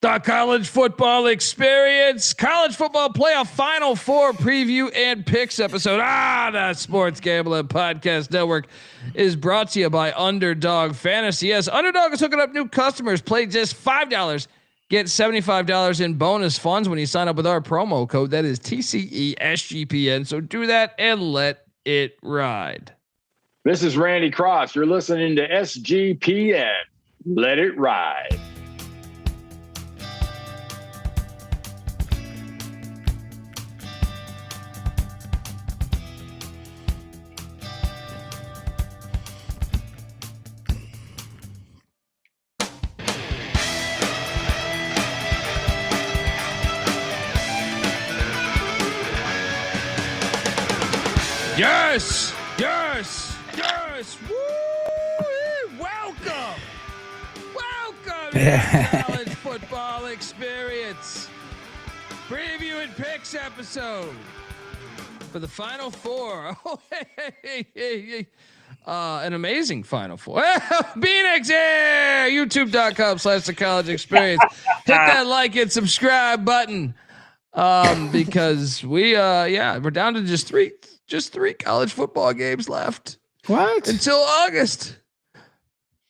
The college football experience, college football playoff final four preview and picks episode. The Sports Gambling Podcast Network is brought to you by Underdog Fantasy. Yes, Underdog is hooking up new customers. Play just $5. Get $75 in bonus funds when you sign up with our promo code. That is TCESGPN. So do that and let it ride. This is Randy Cross. You're listening to SGPN. Let it ride. Yes, yes, yes. Woo! Welcome to the college football experience. Preview and picks episode for the Final Four. Oh, hey. An amazing Final Four. Phoenix here. YouTube.com/the college experience. Hit that like and subscribe button. Because we're down to just three college football games left. What? Until August.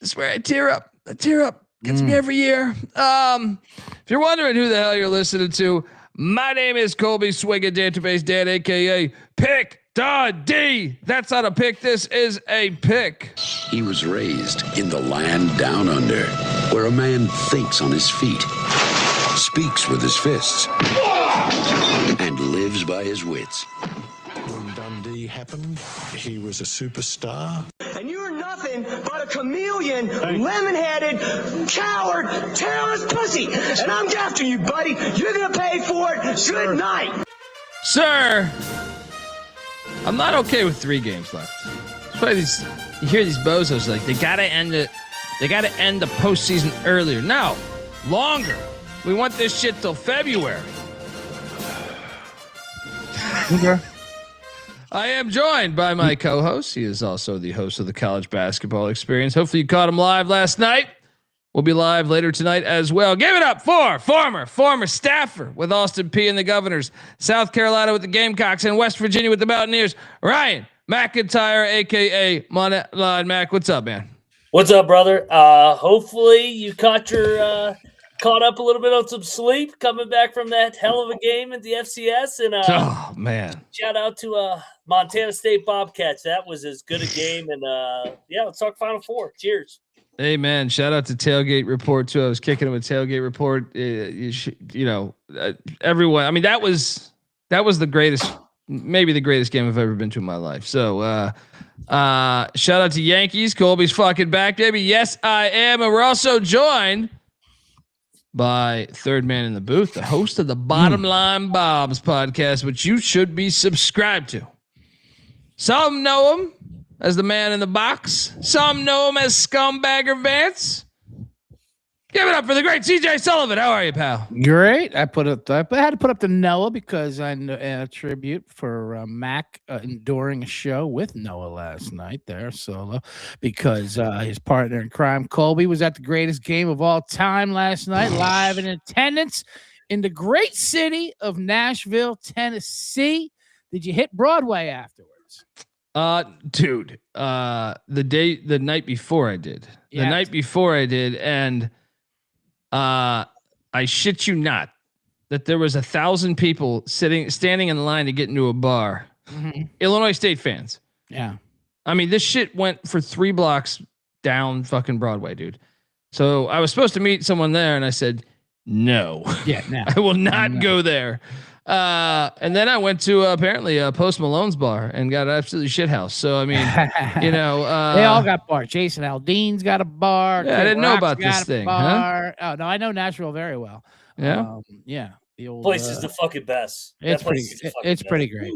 That's where I tear up. Gets me every year. If you're wondering who the hell you're listening to, my name is Colby Swinging Database Dan, aka Pick Dundee. That's not a pick. This is a pick. He was raised in the land down under, where a man thinks on his feet, speaks with his fists, and lives by his wits. When Dundee happened, he was a superstar. And you're nothing but a chameleon, lemon-headed, coward, terrorist pussy. And I'm after you, buddy. You're going to pay for it. Good night. Sir, I'm not okay with 3 games left. That's why you hear these bozos like, they got to end it. They got to end the postseason earlier. No, longer. We want this shit till February. Okay. I am joined by my co-host. He is also the host of the College Basketball Experience. Hopefully you caught him live last night. We'll be live later tonight as well. Give it up for former staffer with Austin Peay and the Governors, South Carolina with the Gamecocks, and West Virginia with the Mountaineers, Ryan McIntyre, a.k.a. Moneyline Mac. What's up, man? What's up, brother? Hopefully you caught up a little bit on some sleep coming back from that hell of a game at the FCS. And oh man, shout out to Montana State Bobcats. That was as good a game. And let's talk Final Four. Cheers. Hey man, shout out to Tailgate Report too. I was kicking it with Tailgate Report. Everyone. I mean, that was the greatest, maybe the greatest game I've ever been to in my life. So shout out to Yankees. Colby's fucking back, baby. Yes, I am. And we're also joined by third man in the booth, the host of the Bottom Line Bobs podcast, which you should be subscribed to. Some know him as the man in the box. Some know him as Scumbagger Vance. Give it up for the great CJ Sullivan. How are you, pal? Great. I had to put up the Noah because I a tribute for Mac enduring a show with Noah last night there solo because his partner in crime Colby was at the greatest game of all time last night, live in attendance in the great city of Nashville, Tennessee. Did you hit Broadway afterwards? Dude, the night before I did. And I shit you not that there was 1,000 people standing in line to get into a bar. Mm-hmm. Illinois State fans. Yeah. I mean, this shit went for 3 blocks down fucking Broadway, dude. So I was supposed to meet someone there and I said, no, I will not go there. And then I went to apparently Post Malone's bar and got an absolutely shit house. So, I mean, they all got bars. Jason Aldean's got a bar. Yeah, I didn't know about this thing. Huh? Oh, no, I know Nashville very well. Yeah. The old place is the fucking best. It's pretty great.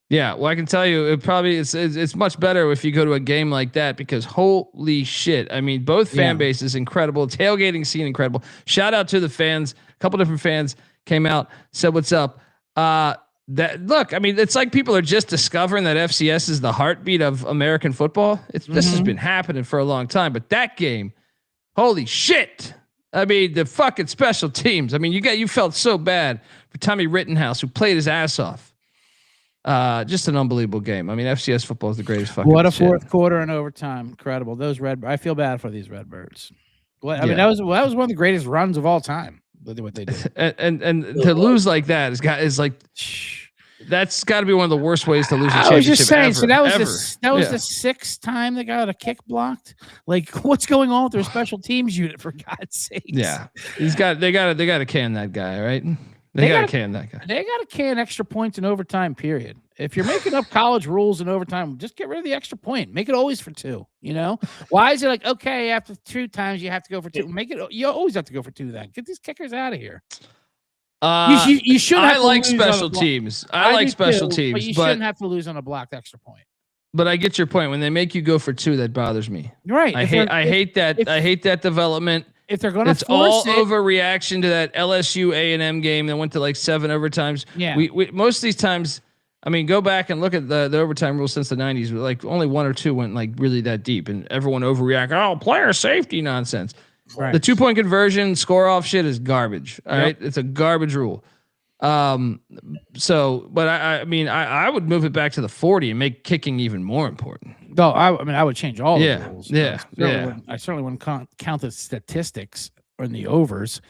Yeah. Well, I can tell you it's much better if you go to a game like that because holy shit. I mean, both fan bases incredible. Tailgating scene incredible. Shout out to the fans. A couple different fans came out, said what's up. Look, I mean, it's like people are just discovering that FCS is the heartbeat of American football. This has been happening for a long time, but that game, holy shit. I mean, the fucking special teams. I mean, you felt so bad for Tommy Rittenhouse, who played his ass off. Just an unbelievable game. I mean, FCS football is the greatest fucking. What a shit. fourth quarter and overtime! Incredible. Those I feel bad for these Redbirds. Well, I mean, that was one of the greatest runs of all time. What they did, and to lose like that is like. That's got to be one of the worst ways to lose a championship. I was just saying. Ever, so that was the 6th time they got a kick blocked. Like, what's going on with their special teams unit? For God's sake! Yeah, they got to can that guy, right? They got to can that guy. They got to can extra points in overtime. Period. If you're making up college rules in overtime, just get rid of the extra point. Make it always for 2. You know, why is it like, okay, after 2 times you have to go for 2? Make it. You always have to go for 2. Then get these kickers out of here. You should. I like special teams. I like special teams, but you shouldn't have to lose on a blocked extra point. But I get your point. When they make you go for 2, that bothers me. Right. I hate that development. If they're going to, it's all overreaction to that LSU A&M game that went to like 7 overtimes. Yeah. We most of these times. I mean, go back and look at the overtime rules since the 90s. Like only 1 or 2 went like really that deep, and everyone overreact. Oh, player safety nonsense. Right. The 2-point conversion score off shit is garbage. All right. It's a garbage rule. So, but I mean, I would move it back to the 40 and make kicking even more important. No, I mean, I would change all the rules. I certainly wouldn't count the statistics or in the overs.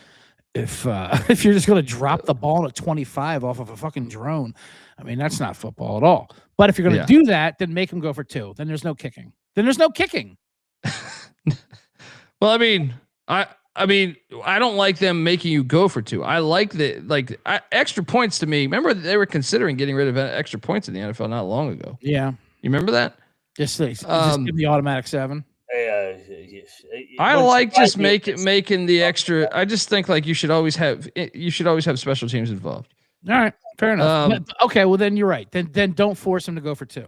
If you're just going to drop the ball at 25 off of a fucking drone, I mean, that's not football at all. But if you're going to do that, then make them go for 2. Then there's no kicking. Well, I mean, I don't like them making you go for 2. I like extra points to me. Remember they were considering getting rid of extra points in the NFL not long ago. Yeah. You remember that? Just give the automatic 7. I like just making the extra. I just think like you should always have special teams involved. All right. Fair enough. Okay. Well, then you're right. Then don't force them to go for 2.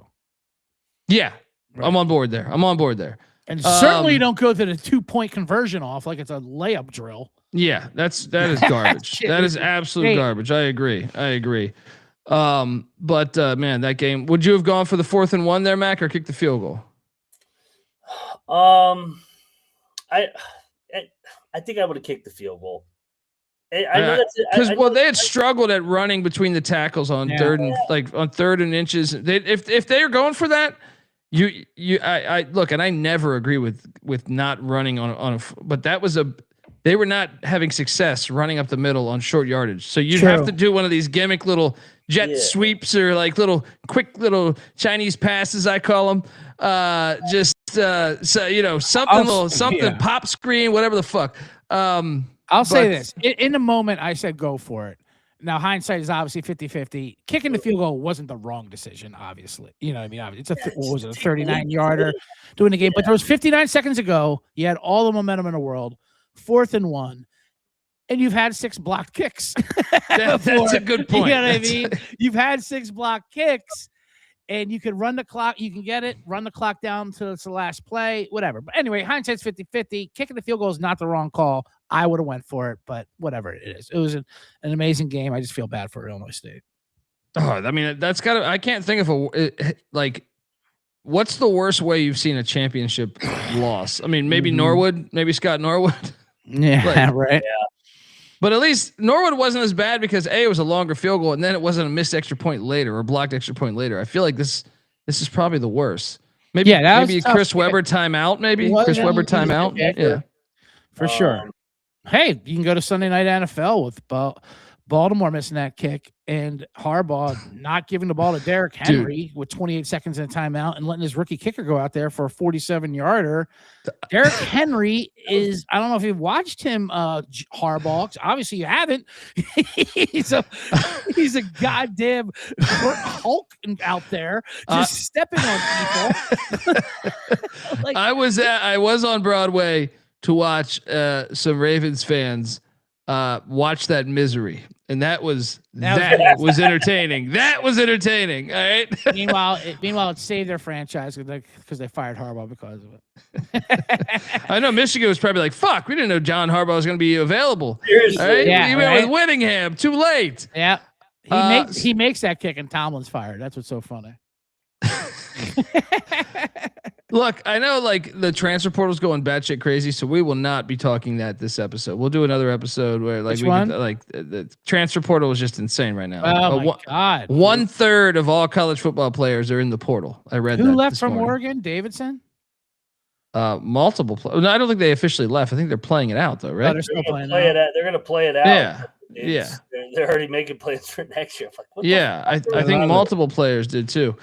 Yeah. Right. I'm on board there. And certainly don't go to the 2-point conversion off like it's a layup drill. Yeah, that is garbage. That is absolute garbage. I agree. But man, that game. Would you have gone for the 4th and 1 there, Mac, or kick the field goal? I think I would have kicked the field goal. I know that's because they had struggled at running between the tackles on 3rd and inches. If they are going for that. I look, and I never agree with not running on but that was they were not having success running up the middle on short yardage. So you'd have to do one of these gimmick little jet sweeps or like little quick little Chinese passes, I call them. Something pop screen, whatever the fuck. I'll say this in the moment. I said, go for it. Now, hindsight is obviously 50-50. Kicking the field goal wasn't the wrong decision, obviously. You know what I mean? It's a 39-yarder doing the game. But there was 59 seconds ago. You had all the momentum in the world. 4th and 1. And you've had 6 blocked kicks. That's a good point. You know what I mean? You've had 6 blocked kicks. And you can run the clock. You can get it, run the clock down to the last play, whatever. But anyway, hindsight's 50-50. Kicking the field goal is not the wrong call. I would have went for it, but whatever it is. It was an amazing game. I just feel bad for Illinois State. Oh, I mean, I can't think of what's the worst way you've seen a championship loss? I mean, maybe Norwood, maybe Scott Norwood. Yeah, right. Yeah. But at least Norwood wasn't as bad because it was a longer field goal, and then it wasn't a missed extra point later or blocked extra point later. I feel like this is probably the worst. Maybe Chris Webber timeout. Maybe Chris Webber timeout. Yeah, for sure. Hey, you can go to Sunday Night NFL with Baltimore missing that kick and Harbaugh not giving the ball to Derrick Henry with 28 seconds in a timeout and letting his rookie kicker go out there for a 47-yarder. Derrick Henry is, I don't know if you've watched him, Harbaugh. Obviously you haven't. he's a goddamn Hulk out there just stepping on people. I was on Broadway to watch some Ravens fans watch that misery, and that was entertaining. That was entertaining. All right. Meanwhile, it saved their franchise because they fired Harbaugh because of it. I know Michigan was probably like, "Fuck, we didn't know John Harbaugh was going to be available." Seriously. Right? Yeah, he went with Whittingham. Too late. Yeah. He makes that kick, and Tomlin's fired. That's what's so funny. Look, I know like the transfer portal's going batshit crazy, so we will not be talking that this episode. We'll do another episode where like the transfer portal is just insane right now. Oh my God. 1/3 of all college football players are in the portal. I read that. Who left this from morning. Oregon? Davidson? Multiple no, I don't think they officially left. I think they're playing it out though, right? Oh, they're still playing it out. They're going to play it out. Yeah. They're already making plans for next year. Like, I think multiple players did too.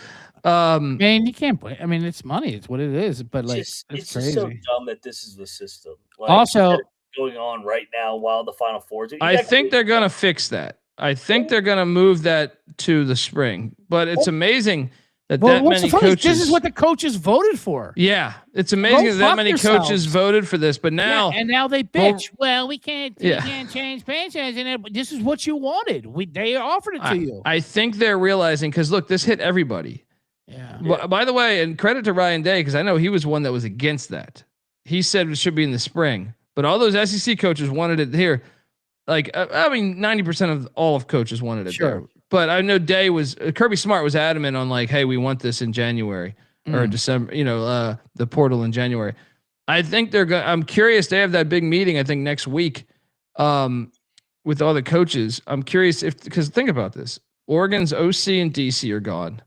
Man, you can't play. I mean, it's money. It's what it is. But like, it's just crazy. so dumb that this is the system. Like, Also, going on right now while the Final Four. I think they're gonna fix that. I think they're gonna move that to the spring. But it's amazing that many coaches. This is what the coaches voted for. Yeah, it's amazing that many coaches voted for this. But now, and now they bitch. Well, we can't change franchise, and this is what you wanted. They offered it to you. I think they're realizing because look, this hit everybody. Yeah. By the way, and credit to Ryan Day because I know he was one that was against that. He said it should be in the spring, but all those SEC coaches wanted it here. Like I mean, 90% of all of coaches wanted it there. But I know Day was Kirby Smart was adamant on like, hey, we want this in January or December. You know, the portal in January. I think they're going. I'm curious. They have that big meeting. I think next week, with all the coaches. I'm curious because think about this: Oregon's OC and DC are gone.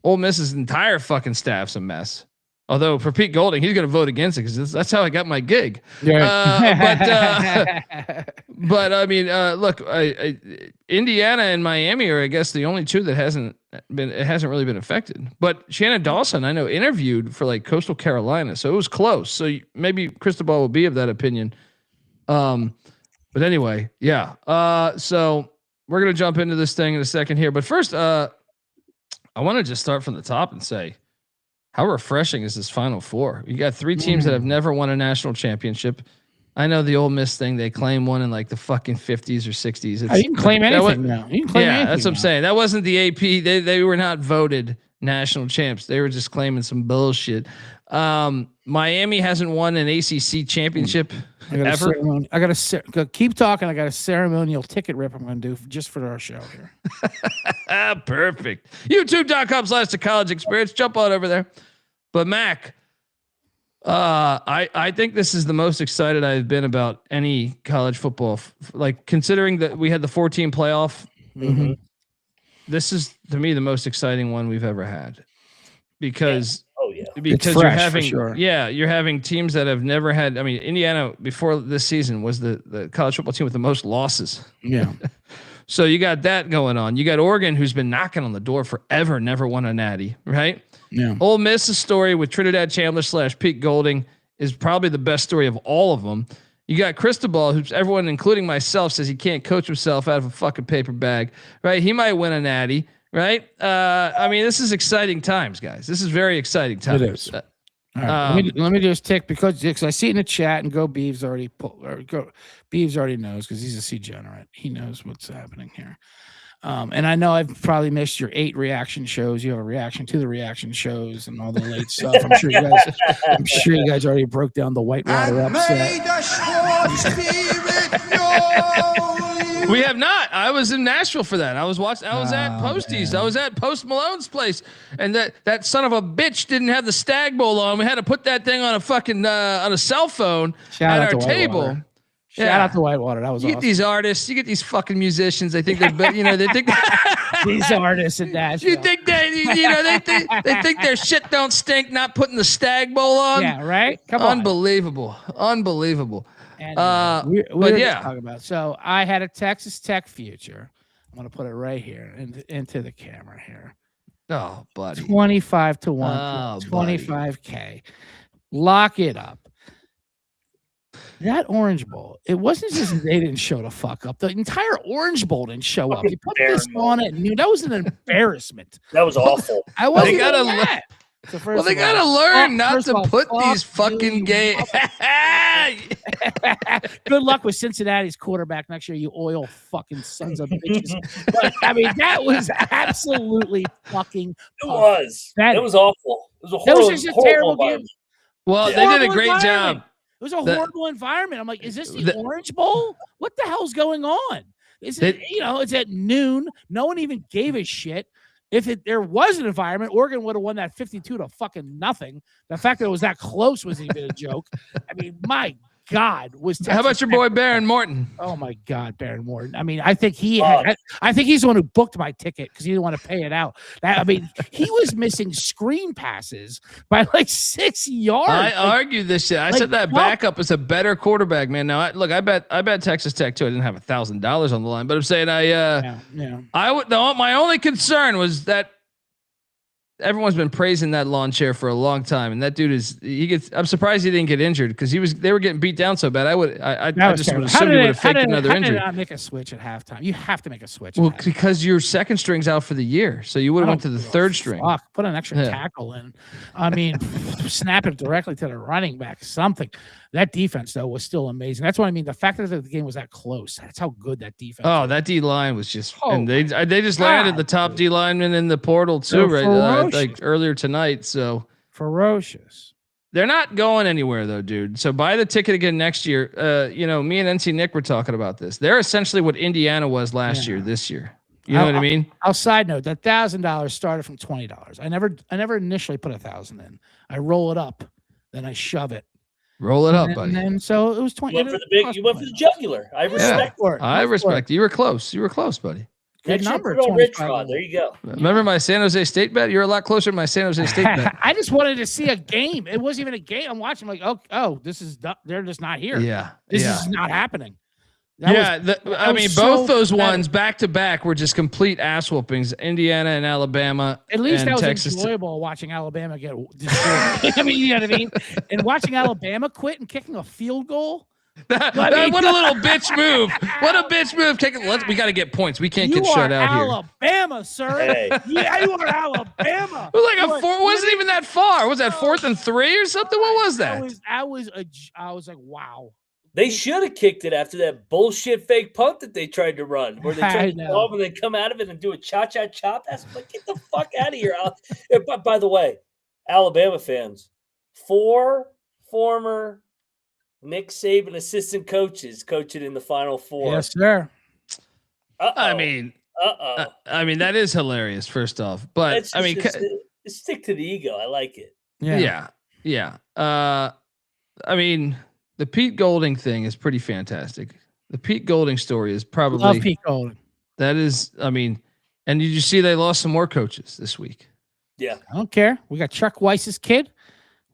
Ole Miss's entire fucking staff's a mess. Although for Pete Golding, he's going to vote against it because that's how I got my gig. Yeah. But I mean, look, Indiana and Miami are, I guess, the only two that hasn't really been affected. But Shannon Dawson, I know, interviewed for like Coastal Carolina, so it was close. So maybe Cristobal will be of that opinion. But anyway, yeah. So we're gonna jump into this thing in a second here, but first, I want to just start from the top and say, how refreshing is this Final Four? You got 3 teams that have never won a national championship. I know the Ole Miss thing; they claim one in like the fucking 50s or 60s. You can claim anything now. You can claim anything. That's what I'm saying. That wasn't the AP. They were not voted national champs. They were just claiming some bullshit. Miami hasn't won an ACC championship ever. I got to keep talking. I got a ceremonial ticket rip I'm going to do just for our show here. Perfect. YouTube.com/the college experience. Jump on over there. But Mac, I think this is the most excited I've been about any college football. Like considering that we had the 4-team playoff, this is to me the most exciting one we've ever had because. Because you're having, you're having teams that have never had. I mean, Indiana before this season was the college football team with the most losses. Yeah. So you got that going on. You got Oregon, who's been knocking on the door forever, never won a natty, right? Yeah. Ole Miss's story with Trinidad Chandler / Pete Golding is probably the best story of all of them. You got Cristobal, who's everyone, including myself, says he can't coach himself out of a fucking paper bag, right? He might win a natty. Right. I mean, this is exciting times, guys. This is very exciting times. It is. All right. Let me just tick because I see it in the chat and Beeves already Beeves already knows because he's a C-generate. He knows what's happening here. And I know I've probably missed your 8 reaction shows. You have a reaction to the reaction shows and all the late stuff. I'm sure you guys already broke down the Whitewater upset. We have not. I was in Nashville for that. I was watching. I was at Postie's. I was at Post Malone's place, and that son of a bitch didn't have the Stag Bowl on. We had to put that thing on a fucking on a cell phone at our table. Shout out to Whitewater. That was awesome. You get these artists. You get these fucking musicians. They think they're, they think these artists in Nashville. You think they think their shit don't stink. Not putting the Stag Bowl on. Yeah, right. Come on. Unbelievable. And, talking about. So I had a Texas Tech future. I'm going to put it right here into the camera here. Oh, buddy. 25 to 1. 25K. Lock it up. That Orange Bowl, it wasn't just they didn't show the fuck up. The entire Orange Bowl didn't show up. You put this on it, and that was an embarrassment. That was awful. I wasn't that. So they gotta learn not to put these fucking games. Good luck with Cincinnati's quarterback next year, you oil fucking sons of bitches. But, I mean, that was absolutely fucking. It was awful. It was a horrible. That was just a terrible game. Well, they did a great job. It was a horrible environment. I'm like, is this the Orange Bowl? What the hell's going on? It's at noon. No one even gave a shit. If there was an environment, Oregon would have won that 52 to fucking nothing. The fact that it was that close was even a joke. I mean, my God, was Texas How about your Tech- boy Baron Morton? Oh my God, Baron Morton. I mean, I think I think he's the one who booked my ticket because he didn't want to pay it out. I mean, he was missing screen passes by like 6 yards. I argued this shit. I said that backup is a better quarterback, man. Now, I bet Texas Tech too. I didn't have $1,000 on the line, but I'm saying my only concern was that everyone's been praising that lawn chair for a long time, and that dude I'm surprised he didn't get injured because they were getting beat down so bad. I just would assume he would have faked another injury. How did I make a switch at halftime? You have to make a switch. Well, because your second string's out for the year, so you would have went to the third string. Fuck, put an extra tackle in. I mean, snap it directly to the running back. Something. That defense though was still amazing. That's what I mean. The fact that the game was that close. That's how good that defense. Oh, that D line was just. And they just landed the top D lineman in the portal too, right? Like earlier tonight. So ferocious. They're not going anywhere though, dude. So buy the ticket again next year. Me and NC Nick were talking about this. They're essentially what Indiana was last year. This year. You know what I mean? I'll side note that $1,000 started from $20. I never initially put 1,000 in. I roll it up, then I shove it. Roll it up, buddy. And so it was 20. You went for the jugular. I respect it. I respect it. You were close. Buddy. Good number. Rich Rod. There you go. Remember my San Jose State bet? You're a lot closer to my San Jose State bet. I just wanted to see a game. It wasn't even a game. I'm watching like, they're just not here. Yeah. This is not happening. Both those ones back to back were just complete ass whoopings. Indiana and Alabama. At least that was Texas enjoyable watching Alabama get destroyed. I mean, you know what I mean? And watching Alabama quit and kicking a field goal. What a little bitch move. What a bitch move. We got to get points. We can't get shut out here. Alabama, sir. Hey. Yeah, you are Alabama. It was like wasn't even that far. Was that 4th and 3 or something? What was that? I was like, wow. They should have kicked it after that bullshit fake punt that they tried to run, where they tried to go and then come out of it and do a cha-cha-chop. That's like, get the fuck out of here. By the way, Alabama fans, 4 former Nick Saban assistant coaches coaching in the Final Four. Yes, sir. I mean, that is hilarious. First off, but stick to the ego. I like it. Yeah. I mean, the Pete Golding thing is pretty fantastic. The Pete Golding story is probably love Pete Golding. That is, and did you see they lost some more coaches this week? Yeah, I don't care. We got Chuck Weiss's kid.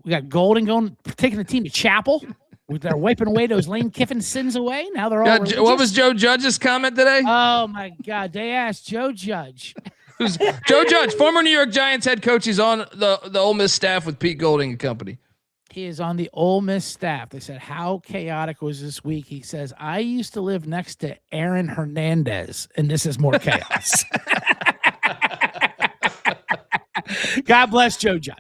We got Golding taking the team to chapel. They're wiping away those Lane Kiffin sins away. Now they're all. What was Joe Judge's comment today? Oh my God! They asked Joe Judge. Who's Joe Judge, former New York Giants head coach? He's on the Ole Miss staff with Pete Golding and company. He is on the Ole Miss staff. They said, how chaotic was this week? He says, I used to live next to Aaron Hernandez, and this is more chaos. God bless Joe Judge.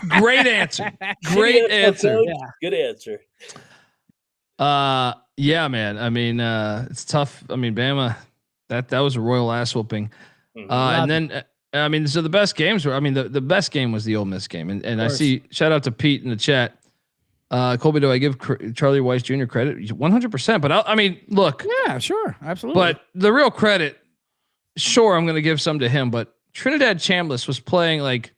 Great answer. Great answer. Yeah. Good answer. Yeah, man. It's tough. Bama, that was a royal ass whooping. And then so the best games were, the best game was the Ole Miss game. And I see, shout out to Pete in the chat. Colby, do I give Charlie Weiss Jr. credit? 100%. But look. Yeah, sure. Absolutely. But the real credit, sure, I'm going to give some to him. But Trinidad Chambliss was playing like,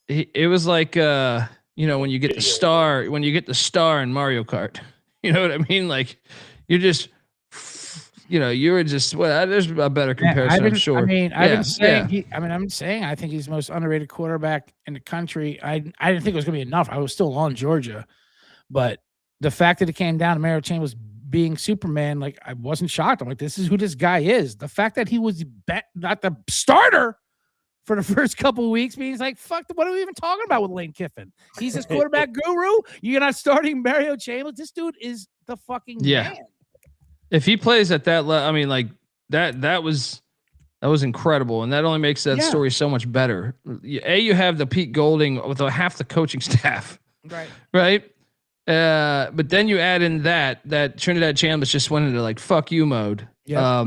it was like, when you get the star in Mario Kart, you know what I mean? Like you just, you were just, there's a better comparison, I'm sure. I'm saying I think he's the most underrated quarterback in the country. I didn't think it was going to be enough. I was still on Georgia, but the fact that it came down to Mario Chambliss being Superman, like I wasn't shocked. I'm like, this is who this guy is. The fact that he was not the starter for the first couple of weeks means like, fuck, what are we even talking about with Lane Kiffin? He's his quarterback guru. You're not starting Mario Chambliss. This dude is the fucking man. If he plays at that level, that was incredible, and that only makes that story so much better. You have the Pete Golding with half the coaching staff, right. But then you add in that Trinidad Chambliss just went into like fuck you mode. Yeah.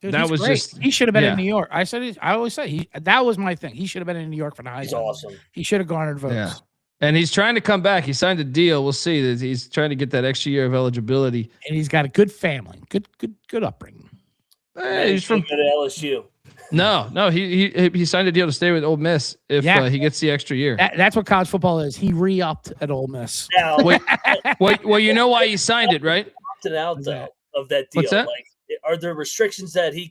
Dude, that was great. He should have been in New York. I always say that was my thing. He should have been in New York for the Heisman. He's awesome. He should have garnered votes. Yeah. And he's trying to come back. He signed a deal. We'll see. He's trying to get that extra year of eligibility. And he's got a good family, good upbringing. He's from LSU. No, he signed a deal to stay with Ole Miss if he gets the extra year. That's what college football is. He re-upped at Ole Miss. Now, well, you know why he signed it, right? Opted out though of that deal. What's that? Like, are there restrictions that he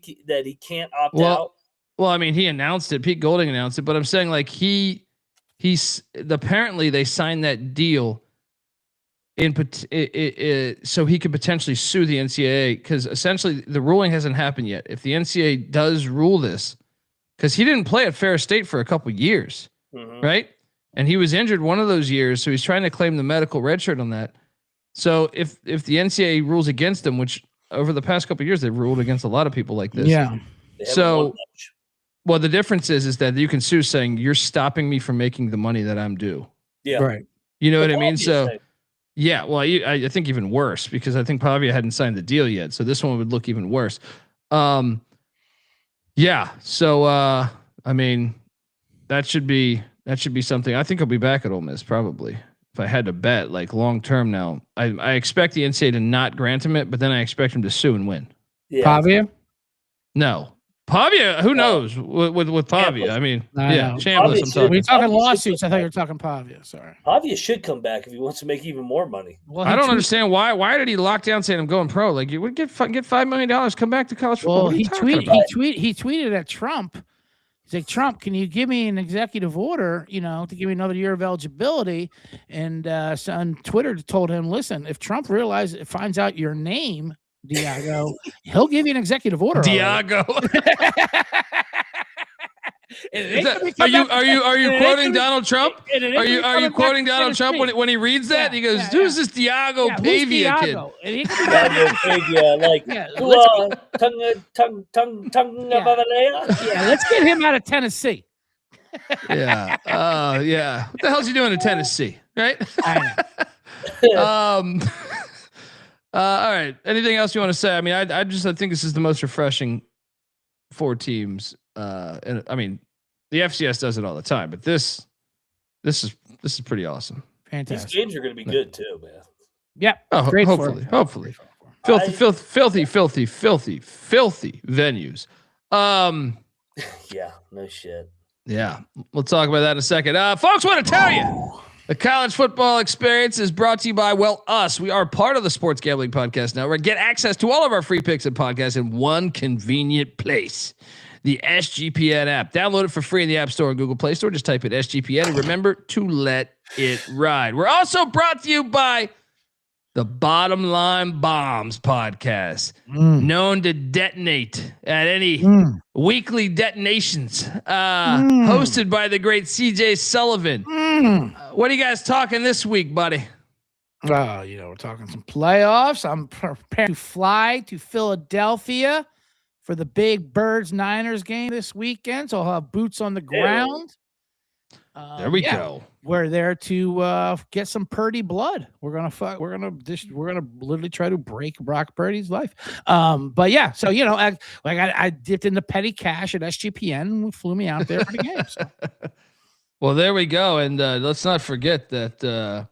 can't opt out? Well, I mean, he announced it. Pete Golding announced it, but I'm saying like he's apparently they signed that deal so he could potentially sue the NCAA because essentially the ruling hasn't happened yet. If the NCAA does rule this, because he didn't play at Ferris State for a couple years, right? And he was injured one of those years, so he's trying to claim the medical red shirt on that. So if the NCAA rules against him, which over the past couple of years they've ruled against a lot of people like this, So, well, the difference is that you can sue saying you're stopping me from making the money that I'm due. Yeah, right. You know what I mean? So. Yeah, well, I think even worse because I think Pavia hadn't signed the deal yet, so this one would look even worse. Yeah, so I mean, that should be something. I think I'll be back at Ole Miss probably if I had to bet like long term. Now, I expect the NCAA to not grant him it, but then I expect him to sue and win. Yeah. Pavia? No. Pavia, who knows with Pavia? I mean, Chambliss. I'm talking. We're talking lawsuits. I thought you were talking Pavia. Sorry. Pavia should come back if he wants to make even more money. Well, I don't understand why. Why did he lock down saying I'm going pro? Like you would get $5 million, come back to college football. Well, he tweeted at Trump. He's like, Trump, can you give me an executive order, to give me another year of eligibility? And so on Twitter told him, listen, if Trump finds out your name, Diago, he'll give you an executive order. Diago. Are you quoting Donald Trump? Are you quoting Donald Trump when he reads that? He goes, "Who's this Diago Pavia kid?" Let's get him out of Tennessee. Yeah. What the hell's he doing in Tennessee? Right? All right. Anything else you want to say? I mean, I think this is the most refreshing 4 teams. And I mean, the FCS does it all the time, but this is pretty awesome. Fantastic. These games are going to be good too, man. Yeah. Oh, hopefully. Filthy venues. Yeah, no shit. Yeah, we'll talk about that in a second. Folks, want to tell you, the college football experience is brought to you by, us. We are part of the Sports Gambling Podcast Network. Get access to all of our free picks and podcasts in one convenient place. The SGPN app. Download it for free in the App Store and Google Play Store. Just type in SGPN and remember to let it ride. We're also brought to you by the Bottom Line Bombs podcast, known to detonate at any weekly detonations, hosted by the great CJ Sullivan. What are you guys talking this week, buddy? Oh, we're talking some playoffs. I'm prepared to fly to Philadelphia for the big Birds-Niners game this weekend, so I'll have boots on the ground. There we go. We're there to get some Purdy blood. We're gonna literally try to break Brock Purdy's life. But yeah, so I dipped into petty cash at SGPN and flew me out there for the game. So. Well, there we go, and let's not forget that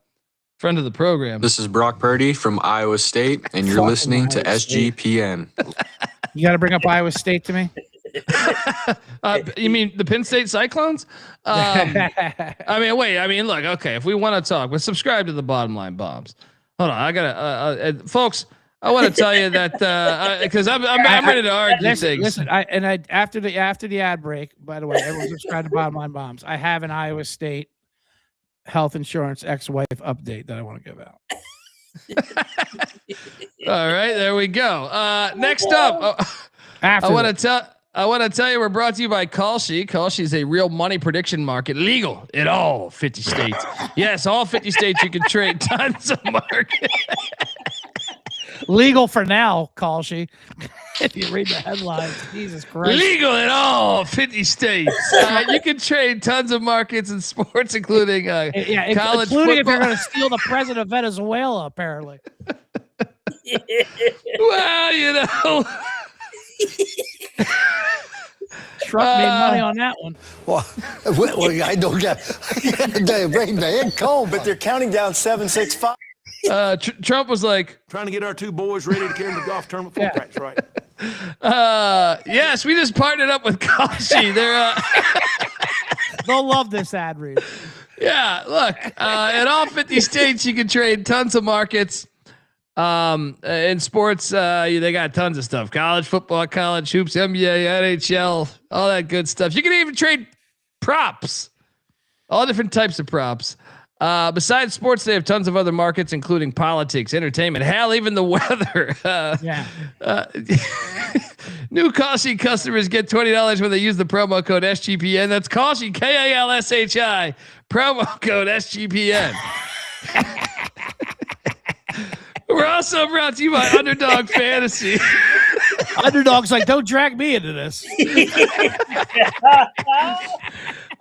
friend of the program. This is Brock Purdy from Iowa State, and you're listening to SGPN. You got to bring up Iowa State to me. You mean the Penn State Cyclones? Look, okay, if we want to talk, but subscribe to the Bottom Line Bombs. Hold on, I gotta, folks. I want to tell you that because I'm ready to argue things. Listen, after the ad break, by the way, everyone subscribe to Bottom Line Bombs. I have an Iowa State health insurance ex-wife update that I want to give out. All right, there we go. Next up, I want to tell you we're brought to you by Kalshi. Kalshi is a real money prediction market, legal in all 50 states. Yes, all 50 states you can trade tons of market. Legal for now, Kalshi. If you read the headlines, Jesus Christ. Legal in all 50 states. You can trade tons of markets in sports, including college including football. If you're going to steal the president of Venezuela, apparently. Well, Trump made money on that one. Well, I don't get the head comb, but they're counting down 765. Trump was like, Trying to get our two boys ready to carry them to golf tournament full practice, right? yes, we just partnered up with Kashi. They're They'll love this ad read. yeah, look, in all 50 states you can trade tons of markets. In sports, they got tons of stuff. College football, college hoops, NBA, NHL, all that good stuff. You can even trade props. All different types of props. Besides sports, they have tons of other markets, including politics, entertainment, hell, even the weather. New Kashi customers get $20 when they use the promo code SGPN. That's Kashi, KALSHI, promo code SGPN. We're also brought to you by Underdog Fantasy. Underdog's like, don't drag me into this.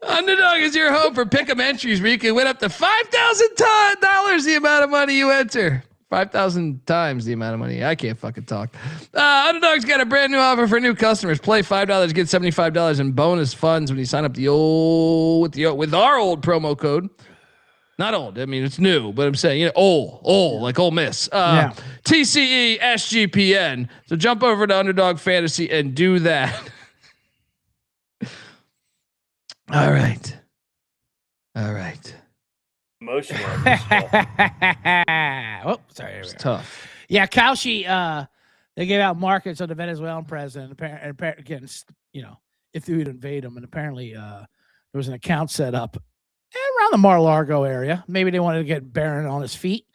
Underdog is your home for pick'em entries where you can win up to $5,000 the amount of money you enter. 5,000 times the amount of money. I can't fucking talk. Underdog's got a brand new offer for new customers. Play $5, get $75 in bonus funds when you sign up with our old promo code. Not old. I mean, it's new, but I'm saying, old, like Ole Miss. TCE SGPN. So jump over to Underdog Fantasy and do that. All right. Emotional. Oh, sorry. It's tough. Yeah, Kashi, they gave out markets on the Venezuelan president. Apparently, again, if they would invade him, and apparently there was an account set up around the Mar-a-Lago area. Maybe they wanted to get Barron on his feet,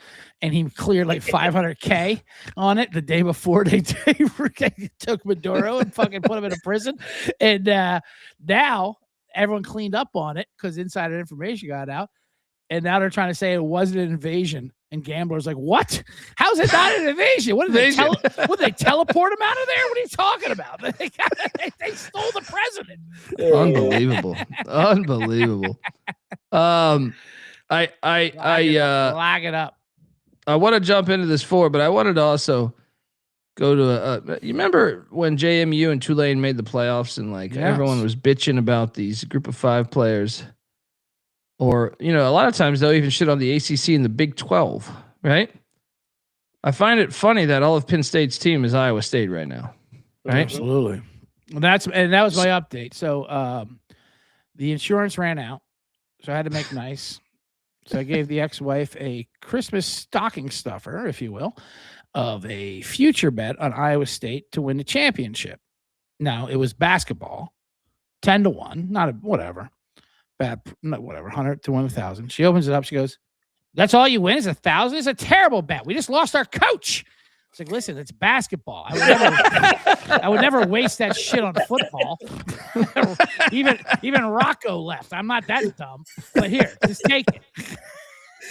and he cleared like $500K on it the day before they took Maduro and fucking put him in a prison. And now everyone cleaned up on it because insider information got out. And now they're trying to say it wasn't an invasion. And Gambler's like, what? How's it not an invasion? What did they teleport him out of there? What are you talking about? They stole the president. Unbelievable. Lock it up. I want to jump into this but I wanted to also go to you remember when JMU and Tulane made the playoffs and everyone was bitching about these group of 5 players, or a lot of times they'll even shit on the ACC and the Big 12, right? I find it funny that all of Penn State's team is Iowa State right now, right? Absolutely. That was my update. So the insurance ran out, so I had to make nice. So I gave the ex-wife a Christmas stocking stuffer, if you will, of a future bet on Iowa State to win the championship. Now it was basketball, 10-1, whatever. Whatever, 100 to 1,000. She opens it up. She goes, "That's all you win is 1,000. It's a terrible bet. We just lost our coach." It's like, listen, it's basketball. I would never waste that shit on football. even Rocco left. I'm not that dumb. But here, just take it.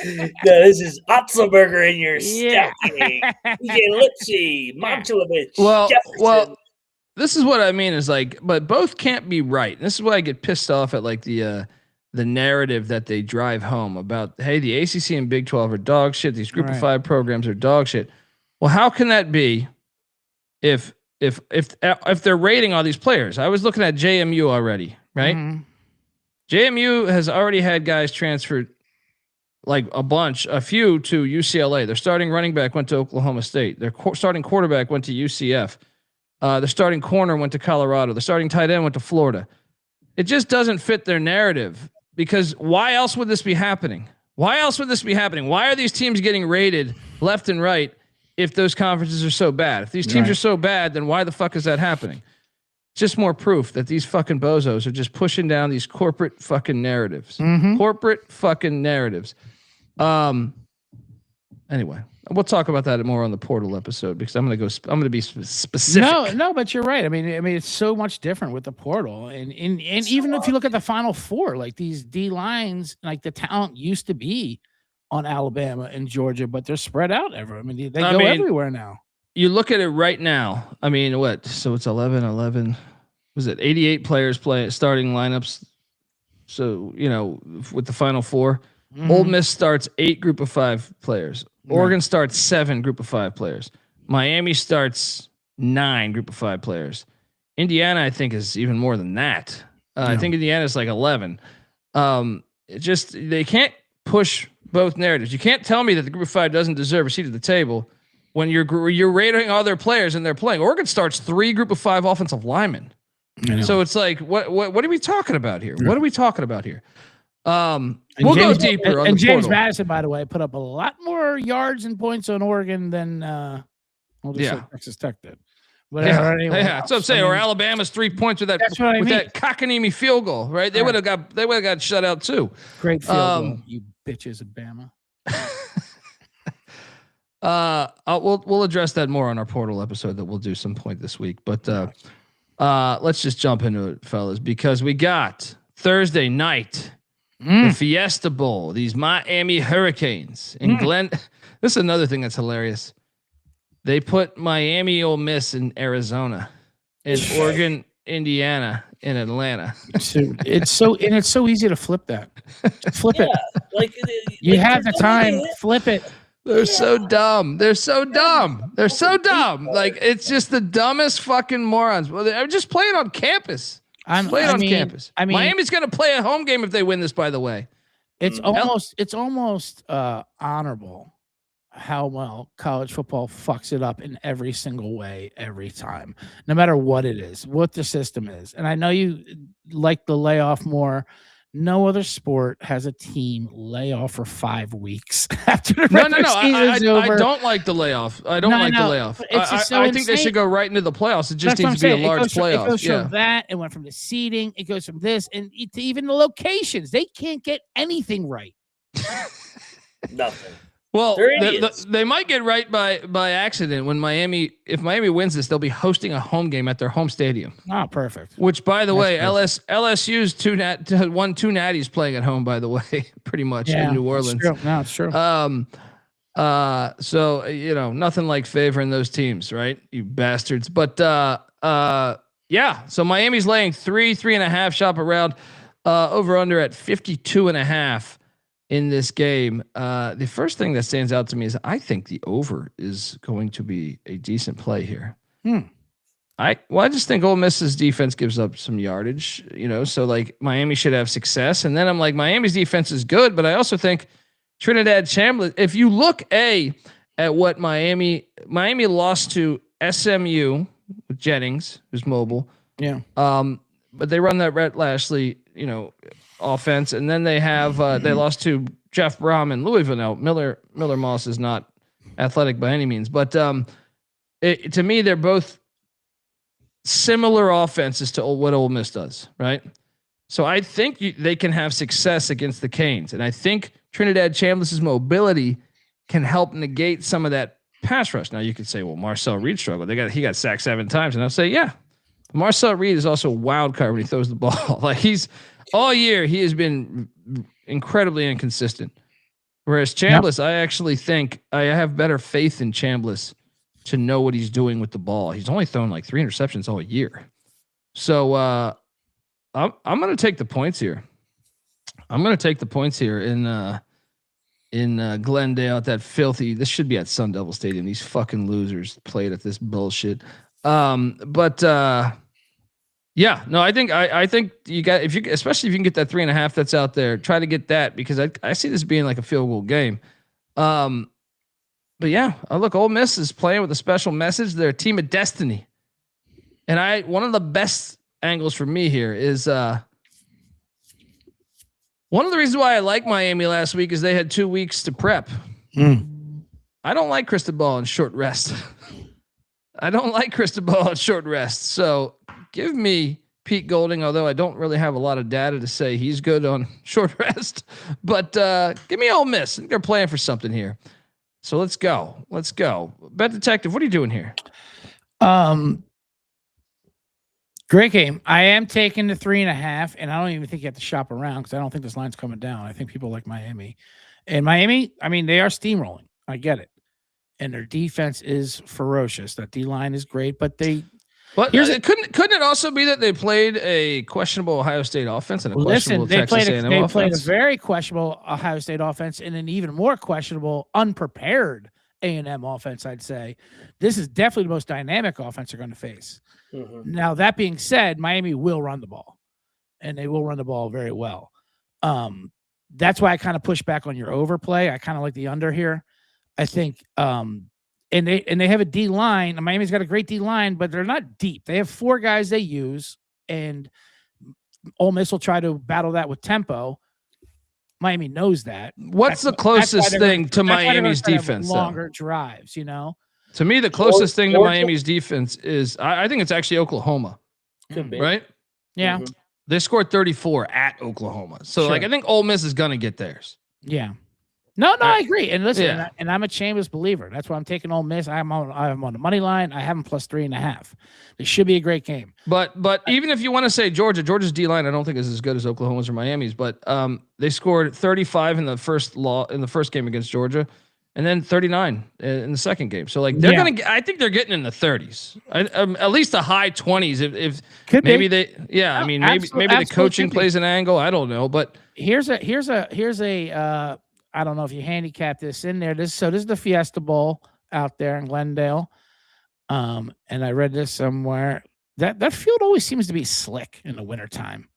Yeah, this is Otzelberger in your stacking. Lipsy, Momchilovich. Well, this is what I mean is but both can't be right. This is why I get pissed off at the narrative that they drive home about, hey, the ACC and Big 12 are dog shit. These group of 5 programs are dog shit. Well, how can that be if they're rating all these players? I was looking at JMU already, right? Mm-hmm. JMU has already had guys transferred, like a few to UCLA. Their starting running back went to Oklahoma State. Their starting quarterback went to UCF. The starting corner went to Colorado. The starting tight end went to Florida. It just doesn't fit their narrative, because why else would this be happening? Why are these teams getting rated left and right if those conferences are so bad? If these teams are so bad, then why the fuck is that happening? It's just more proof that these fucking bozos are just pushing down these corporate fucking narratives. Mm-hmm. Corporate fucking narratives. Anyway, we'll talk about that more on the portal episode, because I'm going to be specific. No, but you're right. I mean, it's so much different with the portal, and even if you look at the Final Four, like these D lines, like the talent used to be on Alabama and Georgia, but they're spread out they go everywhere now. You look at it right now. I mean, what? So it's 11. Was it 88 players starting lineups? So, with the Final Four, Ole Miss starts 8 group of 5 players. Oregon starts 7 group of 5 players. Miami starts 9 group of 5 players. Indiana, I think, is even more than that. I think Indiana is like 11. They can't push both narratives. You can't tell me that the Group of 5 doesn't deserve a seat at the table when you're rating all their players and they're playing. Oregon starts 3 Group of 5 offensive linemen. So it's like, what are we talking about here? What are we talking about here? We'll go deeper. And James portal. Madison, by the way, put up a lot more yards and points on Oregon than Texas Tech did. Anyway, that's what I'm saying. Or Alabama's 3 points with that that Cockanimi field goal, right? They would have got shut out too. Great field goal, you bitches of Bama. We'll address that more on our portal episode that we'll do some point this week. But let's just jump into it, fellas, because we got Thursday night, the Fiesta Bowl. These Miami Hurricanes in Glen. This is another thing that's hilarious. They put Miami, Ole Miss in Arizona, and Oregon, Indiana in Atlanta. It's so easy to flip that. Flip it. Like you have the time. Flip it. They're so dumb. They're so dumb. They're so dumb. Like, it's just the dumbest fucking morons. Well, they're just playing on campus. Campus. I mean, Miami's going to play a home game if they win this, by the way. It's almost honorable how well college football fucks it up in every single way, every time, no matter what it is, what the system is. And I know you like the layoff more. No other sport has a team lay off for 5 weeks after the regular season's over. I don't like the layoff. I think they should go right into the playoffs. It just needs to be a large playoff. It goes from that. It went from the seeding. It goes from this and to even the locations. They can't get anything right. Nothing. Well, they might get right by accident when if Miami wins this, they'll be hosting a home game at their home stadium. Oh, perfect. Which, by the way, LSU's won 2 natties playing at home, by the way, pretty much in New Orleans. It's true. So, nothing like favoring those teams, right? You bastards. But, so Miami's laying 3.5 shop around, over under at 52.5. In this game, the first thing that stands out to me is I think the over is going to be a decent play here. I just think Ole Miss's defense gives up some yardage, so like Miami should have success. And then I'm like, Miami's defense is good, but I also think Trinidad Chambliss, if you look at what Miami lost to SMU with Jennings, who's mobile. Yeah. But they run that Rhett Lashley, offense, and then they have they lost to Jeff Brom and Louisville. Now Miller Moss is not athletic by any means, but to me they're both similar offenses to what Ole Miss does, right? So I think they can have success against the Canes, and I think Trinidad Chambliss's mobility can help negate some of that pass rush. Now you could say, well, Marcel Reed struggled. He got sacked 7 times, and I'll say, yeah, Marcel Reed is also a wild card when he throws the ball. Like all year, he has been incredibly inconsistent. Whereas Chambliss, I actually think I have better faith in Chambliss to know what he's doing with the ball. He's only thrown like 3 interceptions all year. So I'm going to take the points here. I'm going to take the points here in Glendale at that filthy. This should be at Sun Devil Stadium. These fucking losers played at this bullshit. Yeah, no, I think you got especially if you can get that 3.5 that's out there, try to get that because I see this being like a field goal game. But yeah, look, Ole Miss is playing with a special message. They're a team of destiny, and one of the best angles for me here is one of the reasons why I like Miami last week is they had 2 weeks to prep. I don't like Cristobal in short rest. So give me Pete Golding, although I don't really have a lot of data to say he's good on short rest. But give me Ole Miss. I think they're playing for something here. So let's go. Bet Detective, what are you doing here? Great game. I am taking the 3.5, and I don't even think you have to shop around because I don't think this line's coming down. I think people like Miami. And Miami, I mean, they are steamrolling. I get it. And their defense is ferocious. That D-line is great, but couldn't it also be that they played a questionable Ohio State offense and questionable Texas A&M offense? They played a very questionable Ohio State offense and an even more questionable, unprepared A&M offense, I'd say. This is definitely the most dynamic offense they're going to face. Mm-hmm. Now, that being said, Miami will run the ball, and they will run the ball very well. that's why I kind of push back on your overplay. I kind of like the under here. I think, and they have a D line. Miami's got a great D line, but they're not deep. They have 4 guys they use, and Ole Miss will try to battle that with tempo. Miami knows that. What's the closest thing to Miami's defense? Longer drives, you know. To me, the closest thing to Miami's defense is I think it's actually Oklahoma. Could be. Right? Yeah. Mhm. They scored 34 at Oklahoma. So like I think Ole Miss is gonna get theirs. Yeah. No, I agree. And listen, Yeah. and I'm a Chambers believer. That's why I'm taking Ole Miss. I'm on the money line. I have them plus 3.5. This should be a great game. But even if you want to say Georgia's D line, I don't think is as good as Oklahoma's or Miami's. But they scored 35 in the first game against Georgia, and then 39 in the second game. So like they're gonna, I think they're getting in the 30s, at least the high 20s. If maybe they, I mean maybe the coaching plays an angle. I don't know, but here's a. I don't know if you handicap this in there. This is the Fiesta Bowl out there in Glendale. And I read this somewhere. That field always seems to be slick in the wintertime.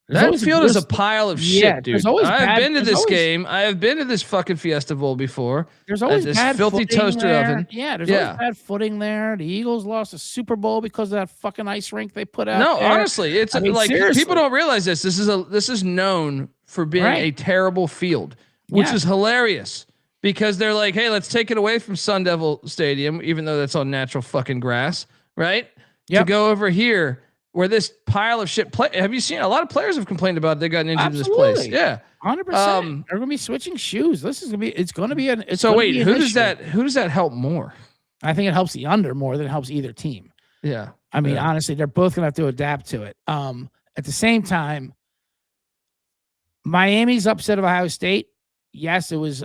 That field is a pile of shit, dude. I've been to this game. I have been to this fucking Fiesta Bowl before. There's always this bad filthy toaster there. oven. Yeah, there's always bad footing there. The Eagles lost a Super Bowl because of that fucking ice rink they put out. No, there. honestly, it's like seriously. people don't realize this. This is known for being a terrible field, which is hilarious because they're like, hey, let's take it away from Sun Devil Stadium, even though that's on natural fucking grass, right? To go over here where this pile of shit play. Have you seen a lot of players have complained about they got injured in this place? Yeah, 100%. They're gonna be switching shoes. It's gonna be an. So wait, who does that help more? I think it helps the under more than it helps either team. Yeah, I mean, honestly, they're both gonna have to adapt to it. At the same time, Miami's upset of Ohio State. Yes, it was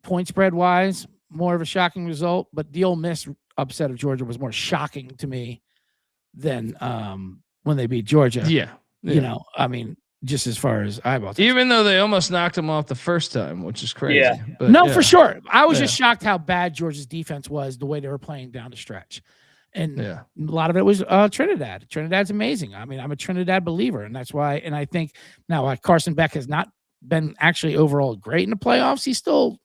point spread wise more of a shocking result, but the Ole Miss upset of Georgia was more shocking to me than when they beat Georgia. Yeah. You know, I mean, just as far as eyeballs. Even though they almost knocked them off the first time, which is crazy. Yeah. But, for sure. I was just shocked how bad Georgia's defense was, the way they were playing down the stretch. And a lot of it was Trinidad. Trinidad's amazing. I mean, I'm a Trinidad believer, and that's why. And I think now Carson Beck has not been actually overall great in the playoffs. He's still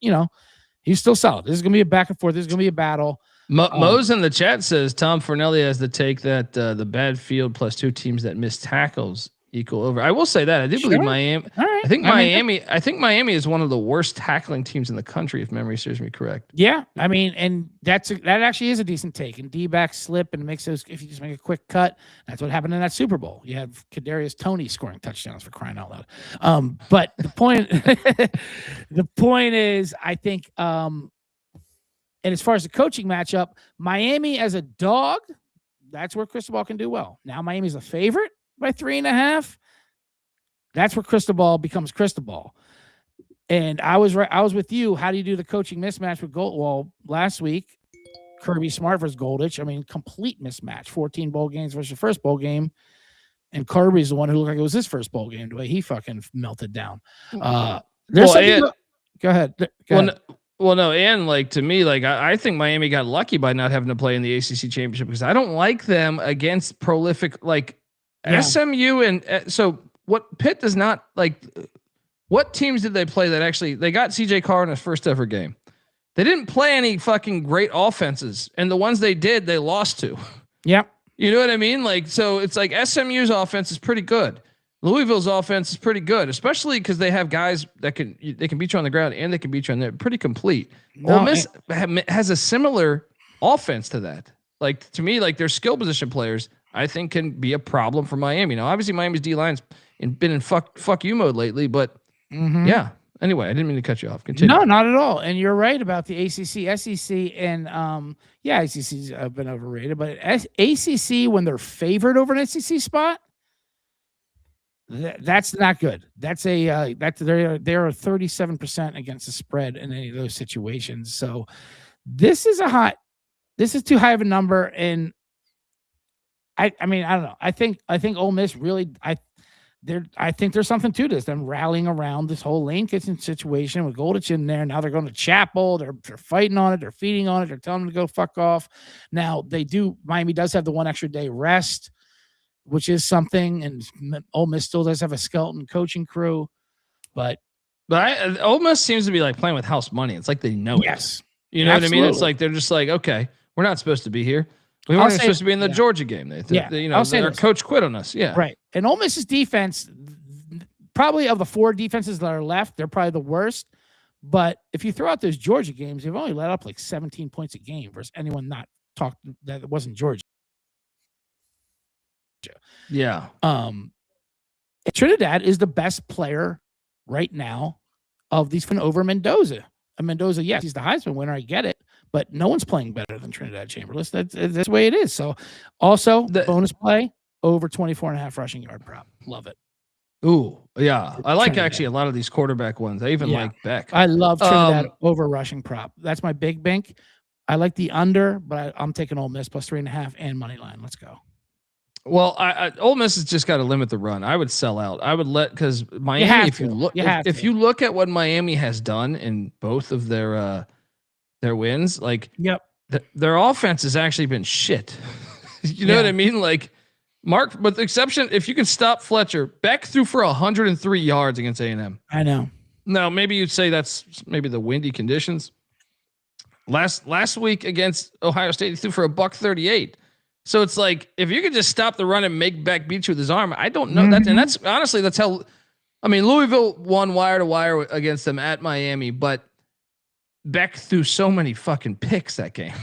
solid. This is going to be a back and forth. This is going to be a battle. Mo's in the chat says Tom Fornelli has the take that the bad field plus 2 teams that miss tackles equal over. I will say that I do believe Miami. Right. I think Miami is one of the worst tackling teams in the country, if memory serves me correct. Yeah, I mean, and that actually is a decent take. And D-back slip and makes those. If you just make a quick cut, that's what happened in that Super Bowl. You have Kadarius Toney scoring touchdowns for crying out loud. But the point is, I think. And as far as the coaching matchup, Miami as a dog, that's where Cristobal can do well. Now Miami's a favorite by 3.5. That's where Cristobal becomes Cristobal. And I was with you. How do you do the coaching mismatch with Gold? Well, last week, Kirby Smart versus Goldich. I mean, complete mismatch. 14 bowl games versus your first bowl game. And Kirby's the one who looked like it was his first bowl game, the way he fucking melted down. Go ahead. Well, no, and like to me, like I think Miami got lucky by not having to play in the ACC championship because I don't like them against prolific SMU and so what Pitt does not like. What teams did they play that actually they got CJ Carr in his first ever game? They didn't play any fucking great offenses, and the ones they did, they lost to. Yep. You know what I mean? Like so, it's like SMU's offense is pretty good. Louisville's offense is pretty good, especially because they have guys that can beat you on the ground and they can beat you on there. Pretty complete. Ole Miss has a similar offense to that. Like to me, like their skill position players, I think can be a problem for Miami. Now, obviously, Miami's D line's been in fuck you mode lately, but yeah. Anyway, I didn't mean to cut you off. Continue. No, not at all. And you're right about the ACC, SEC, and ACC's been overrated, but ACC when they're favored over an SEC spot. That's not good. That's they're 37% against the spread in any of those situations. So this is too high of a number. And I mean, I don't know. I think Ole Miss really, I think there's something to this. Them rallying around this whole Lane Kitchen situation with Goldich in there. Now they're going to Chapel. They're fighting on it. They're feeding on it. They're telling them to go fuck off. Now Miami does have the 1 extra day rest, which is something, and Ole Miss still does have a skeleton coaching crew, but But Ole Miss seems to be like playing with house money. It's like they know Yes. it. You know what I mean? It's like they're just like, okay, we're not supposed to be here. We weren't even supposed to be in the Georgia game. Our coach quit on us. Yeah. Right. And Ole Miss's defense, probably of the 4 defenses that are left, they're probably the worst. But if you throw out those Georgia games, they've only let up like 17 points a game versus anyone not talked that wasn't Georgia. Yeah. Trinidad is the best player right now of these over Mendoza. And Mendoza, yes, he's the Heisman winner. I get it. But no one's playing better than Trinidad Chamberlain. That's the way it is. So also bonus play over 24.5 rushing yard prop. Love it. Ooh, yeah. I like Trinidad. actually a lot of these quarterback ones. I even like Beck. I love Trinidad over rushing prop. That's my big bank. I like the under, but I'm taking Ole Miss plus 3.5 and money line. Let's go. Well, Ole Miss has just got to limit the run. I would sell out. I would because Miami. If you look at what Miami has done in both of their wins, like their offense has actually been shit. You know what I mean? Like Mark, with the exception, if you can stop Fletcher, Beck threw for 103 yards against A&M. I know. Now maybe you'd say that's maybe the windy conditions. Last week against Ohio State, he threw for $138. So it's like, if you could just stop the run and make Beck beat you with his arm, I don't know that. And that's honestly, that's how, I mean, Louisville won wire to wire against them at Miami, but Beck threw so many fucking picks that game.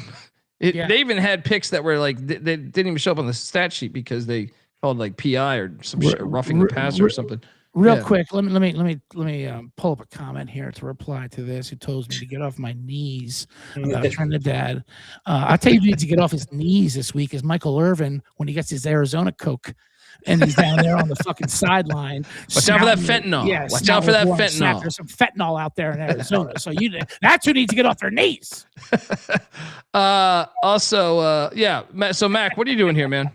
They even had picks that were like, they didn't even show up on the stat sheet because they called like PI or some shit, roughing the passer or something. Real quick, let me pull up a comment here to reply to this. Who told me to get off my knees about Trinidad? I'll tell you, who needs to get off his knees this week is Michael Irvin when he gets his Arizona Coke and he's down there on the fucking sideline. Watch out for that fentanyl. Yes, watch out for that fentanyl. There's some fentanyl out there in Arizona, so that's who needs to get off their knees. So Mac, what are you doing here, man?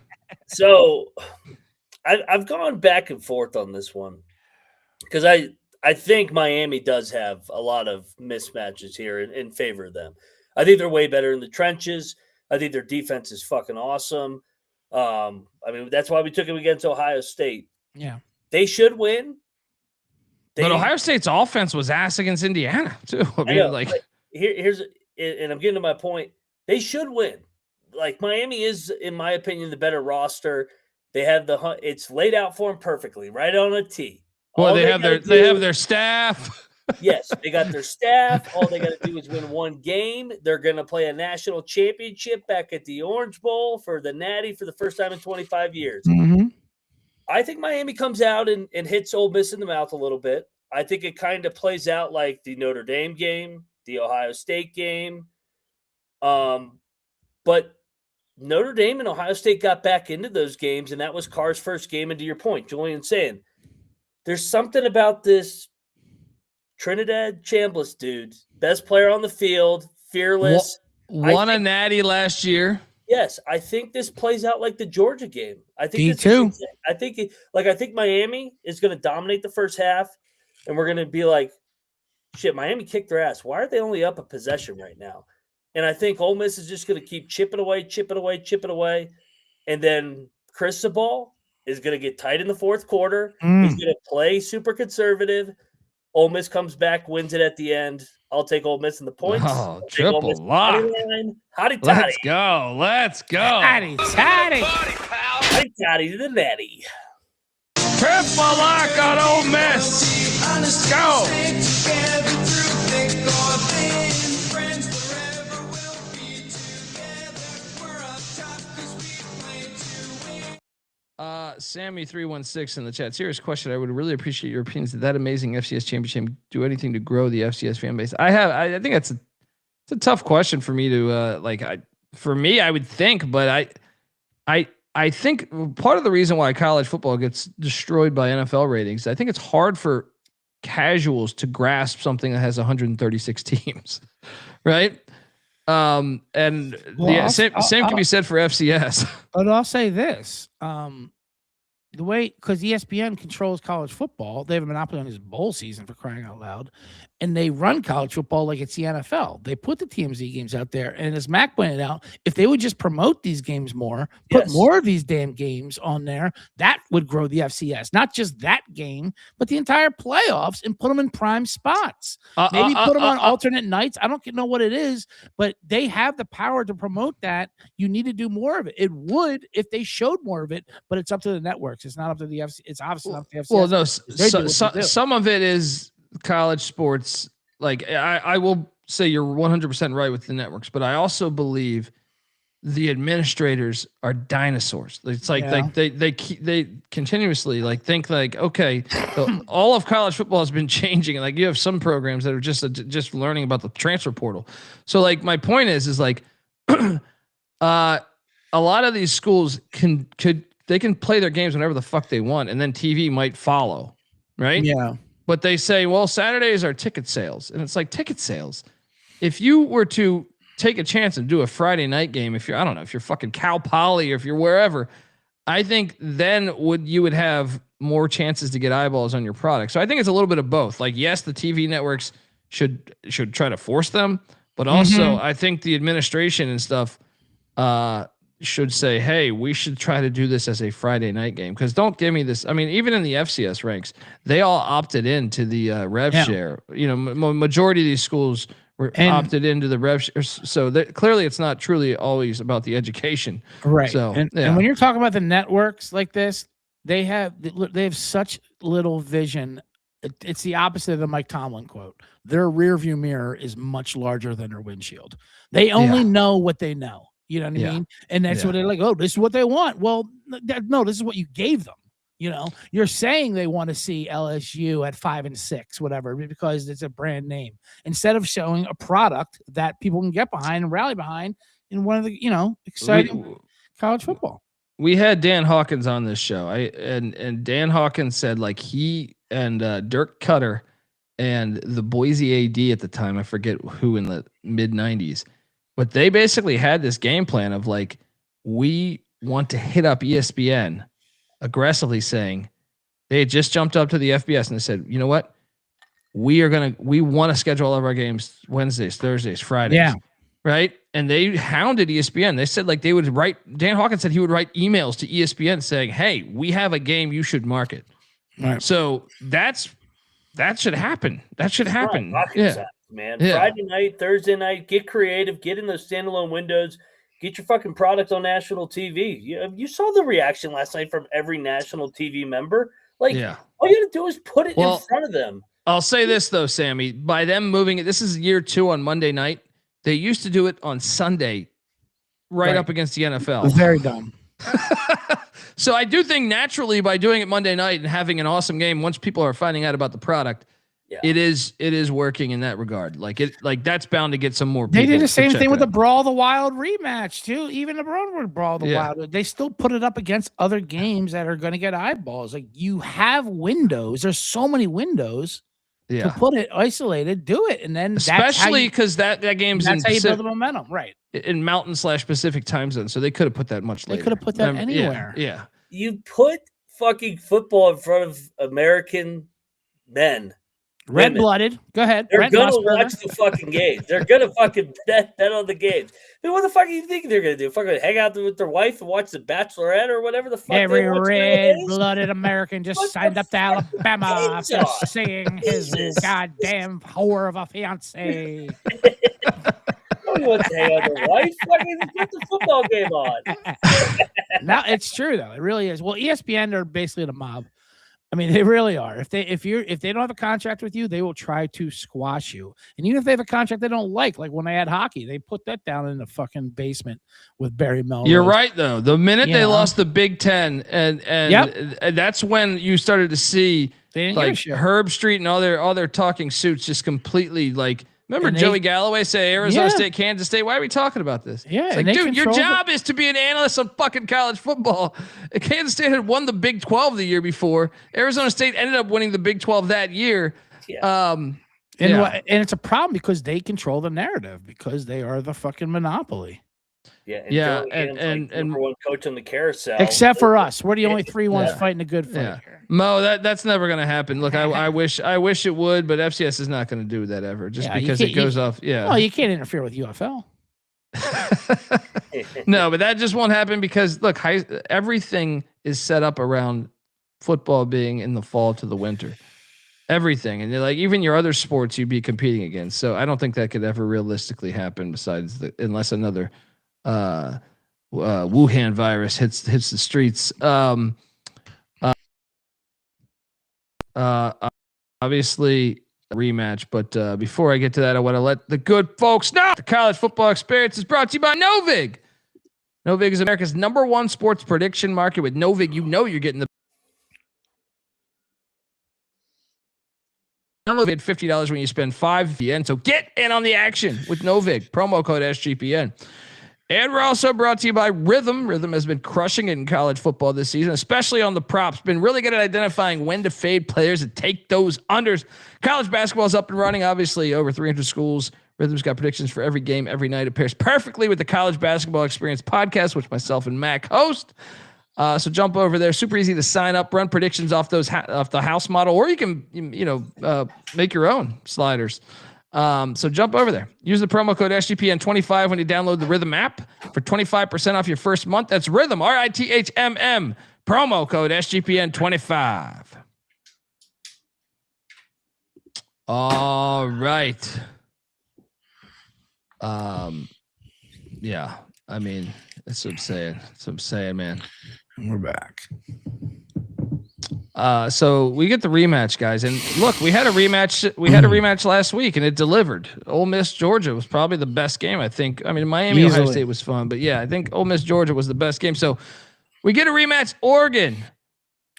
So I've gone back and forth on this one because I think Miami does have a lot of mismatches here in favor of them. I think they're way better in the trenches. I think their defense is fucking awesome. I mean, that's why we took them against Ohio State. Yeah. They should win. But Ohio State's offense was ass against Indiana, too. I mean, here's and I'm getting to my point. They should win. Like, Miami is, in my opinion, the better roster. They have it's laid out for them perfectly, right on a tee. Well, they have their staff. Yes, they got their staff. All they got to do is win one game. They're going to play a national championship back at the Orange Bowl for the Natty for the first time in 25 years. Mm-hmm. I think Miami comes out and hits Ole Miss in the mouth a little bit. I think it kind of plays out like the Notre Dame game, the Ohio State game. But Notre Dame and Ohio State got back into those games, and that was Carr's first game. And to your point, Julian saying, there's something about this Trinidad Chambliss dude, best player on the field, fearless. Won a natty last year. Yes, I think this plays out like the Georgia game. I think Me too. I think Miami is going to dominate the first half, and we're going to be like, shit, Miami kicked their ass. Why are they only up a possession right now? And I think Ole Miss is just going to keep chipping away. And then Cristobal is going to get tight in the fourth quarter. He's going to play super conservative. Ole Miss comes back, wins it at the end. I'll take Ole Miss in the points. Oh, triple lock. Hotty toddy. Let's go. Hotty toddy. Hotty toddy to the natty. Triple lock on Ole Miss. Let's go. Sammy316 in the chat. Serious question. I would really appreciate your opinions. Did that amazing FCS championship do anything to grow the FCS fan base? I think it's a tough question for me to for me, I would think, but I think part of the reason why college football gets destroyed by NFL ratings, I think it's hard for casuals to grasp something that has 136 teams, right? Same can be said for FCS. But I'll say this: the way, because ESPN controls college football, they have a monopoly on his bowl season, for crying out loud, and they run college football like it's the NFL. They put the TMZ games out there. And as Mac pointed out, if they would just promote these games more, put more of these damn games on there, that would grow the FCS. Not just that game, but the entire playoffs, and put them in prime spots. Maybe put them on alternate nights. I don't know what it is, but they have the power to promote that. You need to do more of it. It would if they showed more of it, but it's up to the networks. It's not up to the FCS. It's obviously not up to the FCS. Well, no, some of it is college sports. Like I will say you're 100% right with the networks, but I also believe the administrators are dinosaurs. It's like they continuously like think like, okay, all of college football has been changing. Like you have some programs that are just learning about the transfer portal. So like my point is like a lot of these schools can play their games whenever the fuck they want, and then TV might follow, right? Yeah. But they say, well, Saturdays are ticket sales. And it's like ticket sales. If you were to take a chance and do a Friday night game, if you're fucking Cal Poly or if you're wherever, I think then you would have more chances to get eyeballs on your product. So I think it's a little bit of both. Like, yes, the TV networks should try to force them, but also I think the administration and stuff should say, hey, we should try to do this as a Friday night game. Because don't give me this. I mean, even in the FCS ranks, they all opted into the rev share. You know, majority of these schools were opted into the rev share. So clearly it's not truly always about the education. Right. So, and when you're talking about the networks like this, they have such little vision. It's the opposite of the Mike Tomlin quote. Their rear view mirror is much larger than their windshield. They only know what they know. You know what I mean? And that's what they're like, oh, this is what they want. Well, no, this is what you gave them. You know, you're saying they want to see LSU at 5-6, whatever, because it's a brand name, instead of showing a product that people can get behind and rally behind in one of the, exciting college football. We had Dan Hawkins on this show. And Dan Hawkins said like he and Dirk Cutter and the Boise AD at the time, I forget who, in the mid 90s. But they basically had this game plan of like, we want to hit up ESPN aggressively, saying they had just jumped up to the FBS and they said, you know what? We want to schedule all of our games Wednesdays, Thursdays, Fridays. Yeah. Right. And they hounded ESPN. They said like they would Dan Hawkins said he would write emails to ESPN saying, hey, we have a game you should market. Right. So that should happen. That should happen. Man, Friday night, Thursday night, get creative, get in those standalone windows, get your fucking product on national TV. You saw the reaction last night from every national TV member. Like, all you got to do is put it in front of them. I'll say this though, Sammy, by them moving it, this is year 2 on Monday night. They used to do it on Sunday, right up against the NFL. Very dumb. So I do think naturally by doing it Monday night and having an awesome game, once people are finding out about the product, it is working in that regard. Like that's bound to get some more people. They did the same thing with the Brawl the Wild rematch too. Even the Brawl the Wild, they still put it up against other games that are going to get eyeballs. Like, you have windows. There's so many windows to put it isolated. Do it, and then especially because that game's that's how you build the momentum, right? In Mountain/Pacific time zone, so they could have put that much later. They could have put that anywhere. Yeah. You put fucking football in front of American men. Red-blooded. Go ahead. They're going to watch the fucking games. They're going to fucking bet on the games. Dude, what the fuck do you think they're going to do? Fucking hang out with their wife and watch The Bachelorette or whatever the fuck? Every red-blooded American just signed up to Alabama after seeing his goddamn whore of a fiance. Nobody wants to hang out with their wife. Fucking put the football game on. No, it's true, though. It really is. Well, ESPN are basically the mob. I mean, they really are. If they don't have a contract with you, they will try to squash you. And even if they have a contract they don't like when they had hockey, they put that down in the fucking basement with Barry Melrose. You're right, though. The minute they lost the Big Ten, and that's when you started to see like Herb Street and all their talking suits just completely like. Remember Joey Galloway say Arizona State, Kansas State? Why are we talking about this? Yeah, it's like, dude, your job is to be an analyst on fucking college football. Kansas State had won the Big 12 the year before. Arizona State ended up winning the Big 12 that year. Yeah. And it's a problem because they control the narrative because they are the fucking monopoly. Yeah, Yeah, Joe Gannon's like number one coach on the carousel. Except for us, we're the only three ones fighting a good fight here. Mo, that's never going to happen. Look, I wish it would, but FCS is not going to do that ever, just because it goes off. Yeah. Well, you can't interfere with UFL. No, but that just won't happen because look, everything is set up around football being in the fall to the winter. Everything, and like even your other sports you'd be competing against. So I don't think that could ever realistically happen. Besides, unless another Wuhan virus hits the streets. Obviously a rematch, but before I get to that, I want to let the good folks know the college football experience is brought to you by Novig. Novig is America's #1 sports prediction market. With Novig, you know you're getting the Novig $50 when you spend $5. So get in on the action with Novig. Promo code SGPN. And we're also brought to you by Rhythm. Rhythm has been crushing it in college football this season, especially on the props. Been really good at identifying when to fade players and take those unders. College basketball is up and running, obviously, over 300 schools. Rhythm's got predictions for every game, every night. It pairs perfectly with the College Basketball Experience podcast, which myself and Mac host. So jump over there. Super easy to sign up, run predictions off those off the house model, or you can make your own sliders. So jump over there. Use the promo code SGPN25 when you download the Rhythm app for 25% off your first month. That's Rhythm, RITHMM. Promo code SGPN25. All right. Yeah. I mean, that's what I'm saying. That's what I'm saying, man. We're back. So we get the rematch, guys, and look, we had a rematch. We had a rematch last week, and it delivered. Ole Miss Georgia was probably the best game, I think. I mean, Miami Ohio State was fun, but yeah, I think Ole Miss Georgia was the best game. So we get a rematch. Oregon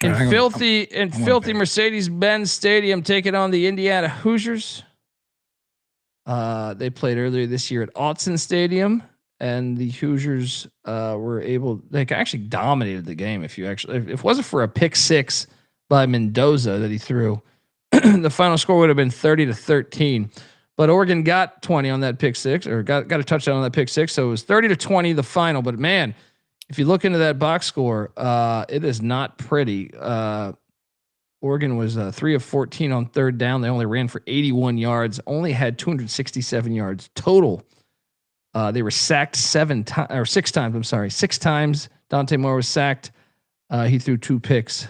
in filthy Mercedes-Benz Stadium taking on the Indiana Hoosiers. They played earlier this year at Autzen Stadium, and the Hoosiers they actually dominated the game. If it wasn't for a pick six by Mendoza that he threw, the final score would have been 30-13. But Oregon got 20 on that pick six, or got a touchdown on that pick six, so it was 30-20 the final. But man, if you look into that box score, it is not pretty. Oregon was 3 of 14 on third down. They only ran for 81 yards, only had 267 yards total. They were sacked 6 times. I'm sorry, 6 times. Dante Moore was sacked. He threw 2 picks.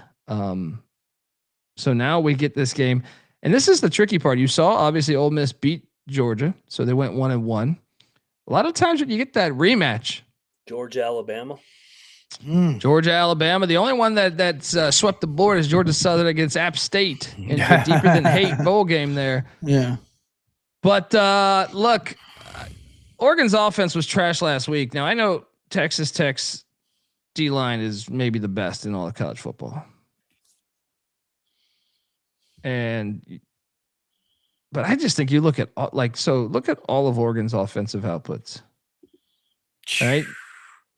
So now we get this game, and this is the tricky part. You saw obviously Ole Miss beat Georgia, so they went 1-1. A lot of times when you get that rematch, Georgia, Alabama. The only one that's swept the board is Georgia Southern against App State in the Deeper Than Hate bowl game there. Yeah, but look. Oregon's offense was trash last week. Now I know Texas Tech's D-line is maybe the best in all of college football. But I just think you look at look at all of Oregon's offensive outputs. Right?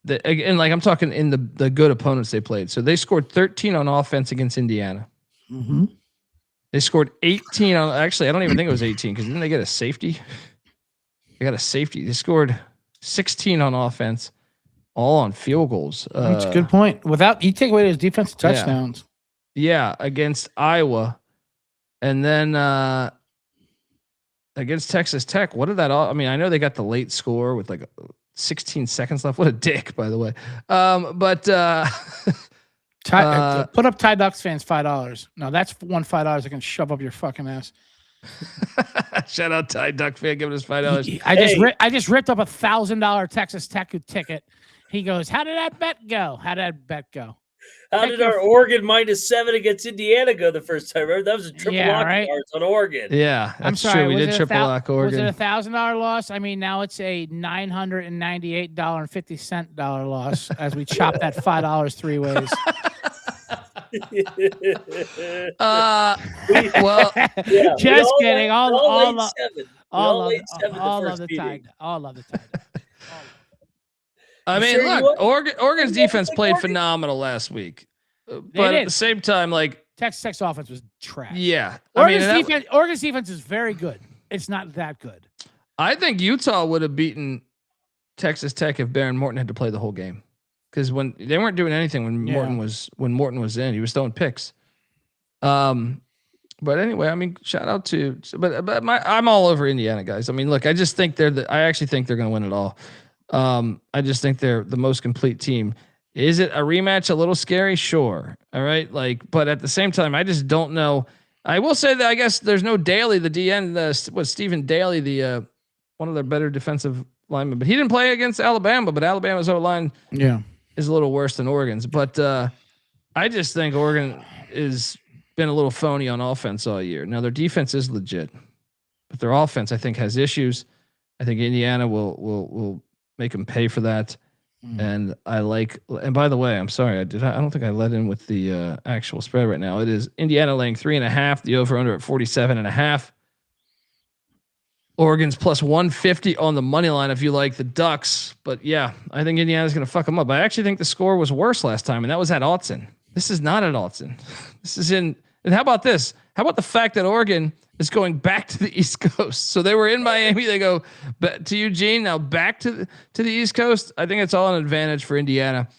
I'm talking in the good opponents they played. So they scored 13 on offense against Indiana. Mm-hmm. They scored 18 on, actually, I don't even think it was 18 because didn't they get a safety? They got a safety. They scored 16 on offense, all on field goals. That's a good point. You take away those defensive touchdowns. Yeah, against Iowa. And then against Texas Tech, what did that all? I mean, I know they got the late score with like 16 seconds left. What a dick, by the way. Put up Ty Ducks fans $5. No, that's $5 I can shove up your fucking ass. Shout out Ty Duck fan giving us $5. I just ripped up $1,000 Texas Tech ticket. He goes, "How did that bet go? How did our Oregon -7 against Indiana go the first time? Remember? That was a triple lock on Oregon. Yeah, I'm sorry. True. We did triple lock Oregon. Was it $1,000 loss? I mean, now it's a $998.50 loss as we chop that $5 3 ways. Just kidding. All of the time. I mean, look, Oregon's defense played phenomenal last week, but at the same time, like Texas Tech's offense was trash. Yeah, Oregon's defense is very good. It's not that good. I think Utah would have beaten Texas Tech if Baron Morton had to play the whole game, because when they weren't doing anything when Morton was in, he was throwing picks. But anyway, I mean, shout out to, but I'm all over Indiana, guys. I mean, look, I just think I actually think they're going to win it all. I just think they're the most complete team. Is it a rematch? A little scary, sure. All right, but at the same time, I just don't know. I will say that I guess there's no Daly, the DN, Stephen Daly, the one of their better defensive linemen, but he didn't play against Alabama. But Alabama's O-line, is a little worse than Oregon's. But I just think Oregon is been a little phony on offense all year. Now their defense is legit, but their offense I think has issues. I think Indiana will make them pay for that. And and by the way, I'm sorry, I don't think I let in with the actual spread right now. It is Indiana laying 3.5, the over under at 47.5. Oregon's plus 150 on the money line if you like the Ducks. But yeah, I think Indiana's going to fuck them up. I actually think the score was worse last time, and that was at Autzen. This is not at Autzen. This is in. And how about this? How about the fact that Oregon is going back to the East Coast? So they were in Miami. They go to Eugene, now back to the East Coast. I think it's all an advantage for Indiana.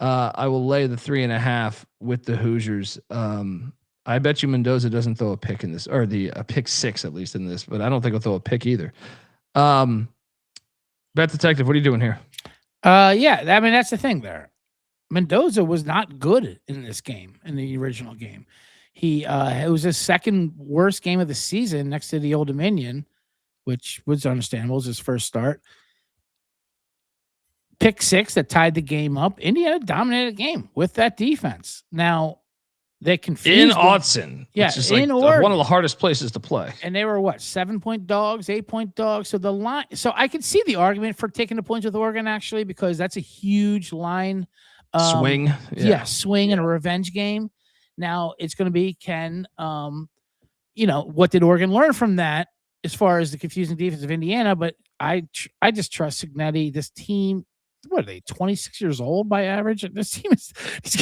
I will lay the 3.5 with the Hoosiers. I bet you Mendoza doesn't throw a pick in this, or a pick 6 at least in this, but I don't think he'll throw a pick either. Bet Detective, what are you doing here? Yeah, I mean that's the thing there. Mendoza was not good in this game, in the original game. It was his second worst game of the season next to the Old Dominion, which was understandable. It was his first start. Pick 6 that tied the game up. Indiana dominated the game with that defense. Now, they confused in Autzen, which is like one of the hardest places to play. And they were 7-point dogs, 8-point dogs. So the line, so I could see the argument for taking the points with Oregon actually, because that's a huge line swing. Swing in a revenge game. Now it's going to be what did Oregon learn from that as far as the confusing defense of Indiana? But I just trust Cignetti. This team, what are they, 26 years old by average? These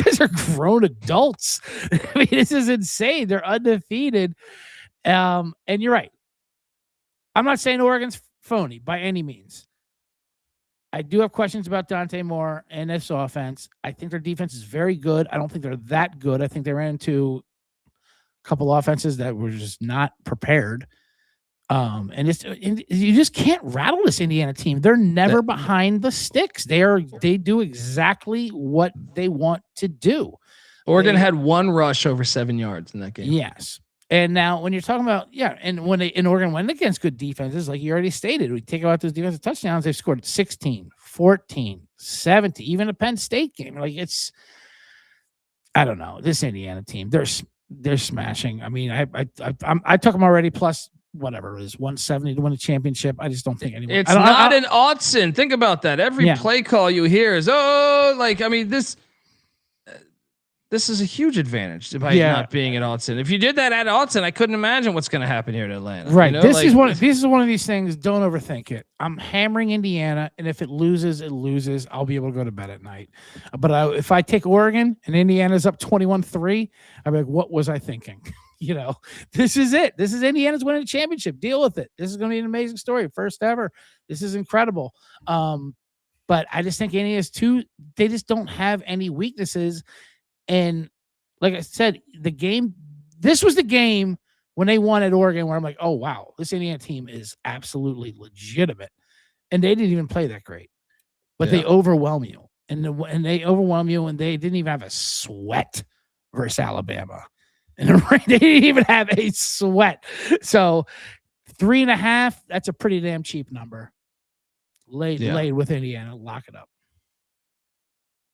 guys are grown adults. I mean, this is insane. They're undefeated. And you're right. I'm not saying Oregon's phony by any means. I do have questions about Dante Moore and this offense. I think their defense is very good. I don't think they're that good. I think they ran into a couple offenses that were just not prepared. And you just can't rattle this Indiana team. They're never behind the sticks. They do exactly what they want to do. Oregon had one rush over 7 yards in that game. Yes. And now when you're talking about, and when Oregon went against good defenses, like you already stated, we take out those defensive touchdowns, they've scored 16, 14, 17, even a Penn State game. Like I don't know, this Indiana team, they're smashing. I mean, I took them already plus whatever it is, 170 to win a championship. I just don't think anyone. It's not an Autzen. Think about that. Every play call you hear is, this is a huge advantage by not being at Autzen. If you did that at Autzen, I couldn't imagine what's going to happen here in Atlanta. Right. This is one of these things. Don't overthink it. I'm hammering Indiana, and if it loses, it loses. I'll be able to go to bed at night. But if I take Oregon and Indiana's up 21-3, I'm like, what was I thinking? This is it. This is Indiana's winning a championship. Deal with it. This is going to be an amazing story. First ever. This is incredible. But I just think Indiana's they just don't have any weaknesses. And like I said, this was the game when they won at Oregon where I'm like, oh, wow, this Indiana team is absolutely legitimate. And they didn't even play that great, but they overwhelm you. And they overwhelm you, and they didn't even have a sweat versus Alabama. And they didn't even have a sweat. So 3.5, that's a pretty damn cheap number. Laid with Indiana. Lock it up.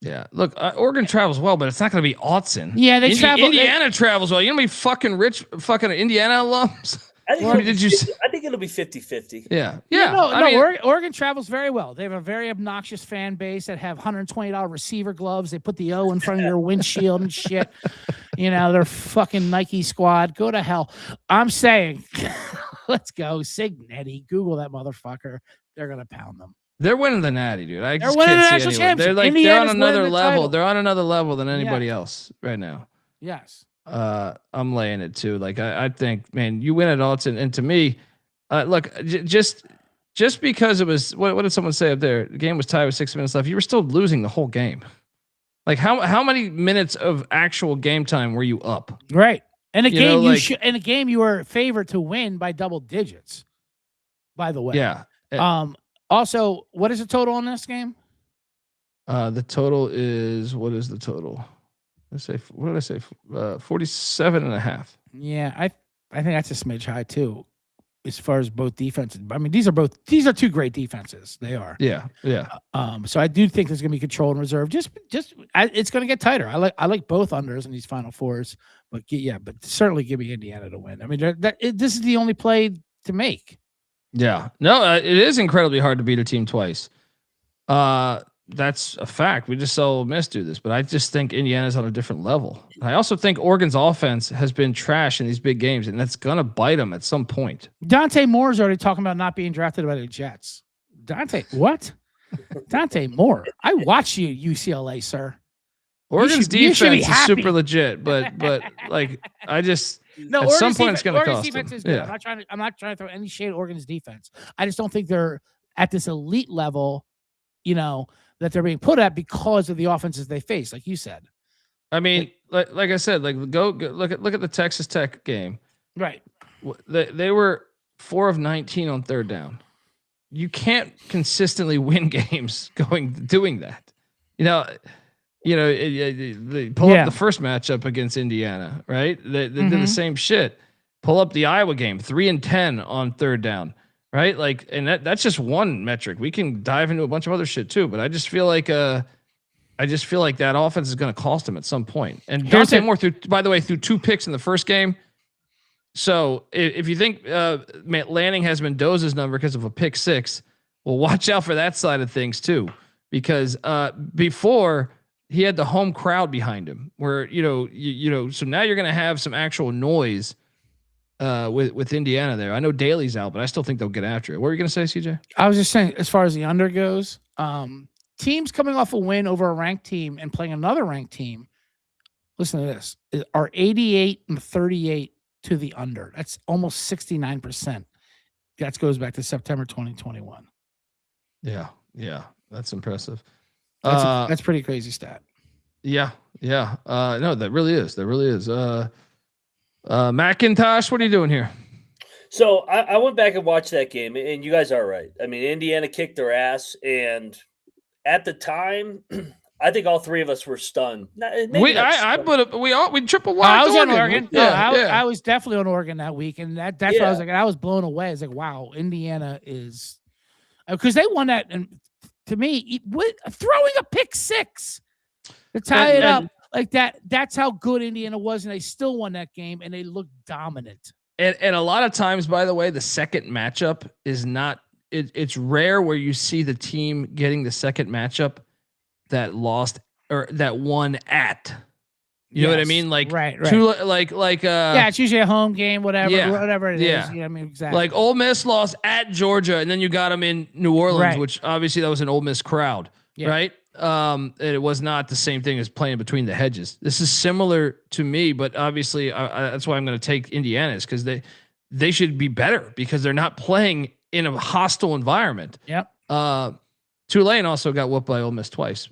Yeah, look, Oregon travels well, but it's not going to be Autzen. Yeah, they travel. Indiana travels well. You know how many fucking rich fucking Indiana alums? I think it'll be 50-50. Yeah. Oregon travels very well. They have a very obnoxious fan base that have $120 receiver gloves. They put the O in front of your windshield and shit. They're fucking Nike squad. Go to hell. I'm saying, let's go. Cignetti. Google that motherfucker. They're going to pound them. They're winning the Natty, dude. I just winning can't the see national anyone. championship. They're on another level. Title. They're on another level than anybody else right now. Yes. I'm laying it too. Like I think, man, you win at Autzen, and to me, look, just just because it was what did someone say up there? The game was tied with 6 minutes left. You were still losing the whole game. Like how many minutes of actual game time were you up? Right. In a You game, know, in a game you were favored to win by double digits. By the way. Yeah. Also, what is the total on this game? The total is, what is the total? Let's say, what did I say? 47.5. Yeah, I think that's a smidge high too, as far as both defenses. I mean, these are two great defenses. They are. Yeah. So I do think there's going to be control and reserve. It's going to get tighter. I like both unders in these Final Fours, but certainly give me Indiana to win. I mean, this is the only play to make. Yeah. No, it is incredibly hard to beat a team twice. That's a fact. We just saw Ole Miss do this, but I just think Indiana's on a different level. I also think Oregon's offense has been trash in these big games, and that's gonna bite them at some point. Dante Moore is already talking about not being drafted by the Jets. Dante, what? Dante Moore. I watch you, UCLA, sir. Oregon's defense is super legit, but like I just at Oregon's some point it's gonna Oregon's cost defense them. is good. Yeah. I'm not trying to throw any shade at Oregon's defense. I just don't think they're at this elite level, that they're being put at because of the offenses they face, like you said. I mean, like I said, like go look at the Texas Tech game. Right. They were 4 of 19 on third down. You can't consistently win games doing that. They pull up the first matchup against Indiana, right? They did the same shit. Pull up the Iowa game, 3 and 10 on third down. Right. Like, and that's just one metric. We can dive into a bunch of other shit too, but I just feel like that offense is going to cost him at some point. And Dante Moore threw 2 picks in the first game. So if you think Lanning has Mendoza's number because of a pick 6, well, watch out for that side of things too, because before he had the home crowd behind him where, so now you're going to have some actual noise with Indiana there. I know Daly's out, but I still think they'll get after it. What were you going to say, CJ? I was just saying, as far as the under goes, teams coming off a win over a ranked team and playing another ranked team, listen to this, are 88 and 38 to the under. That's almost 69%. That goes back to September 2021. Yeah. That's impressive. That's pretty crazy stat. Yeah. No, that really is. McIntyre, what are you doing here? So I went back and watched that game, and you guys are right. I mean, Indiana kicked their ass, and at the time, I think all three of us were stunned. We triple wide. I was on Oregon. Yeah, I was definitely on Oregon that week, and that's what I was like. I was blown away. I was like, wow, Indiana is, because they won that, and to me, throwing a pick 6 to tie it up. Like that's how good Indiana was, and they still won that game, and they looked dominant. And a lot of times, by the way, the second matchup is not. It's rare where you see the team getting the second matchup that lost or that won at. You know what I mean? Like right. It's usually a home game, whatever it is. Yeah, I mean exactly. Like Ole Miss lost at Georgia, and then you got them in New Orleans, which obviously that was an Ole Miss crowd, right? It was not the same thing as playing between the hedges. This is similar to me, but obviously that's why I'm going to take Indiana's, because they should be better because they're not playing in a hostile environment. Yep. Tulane also got whooped by Ole Miss twice,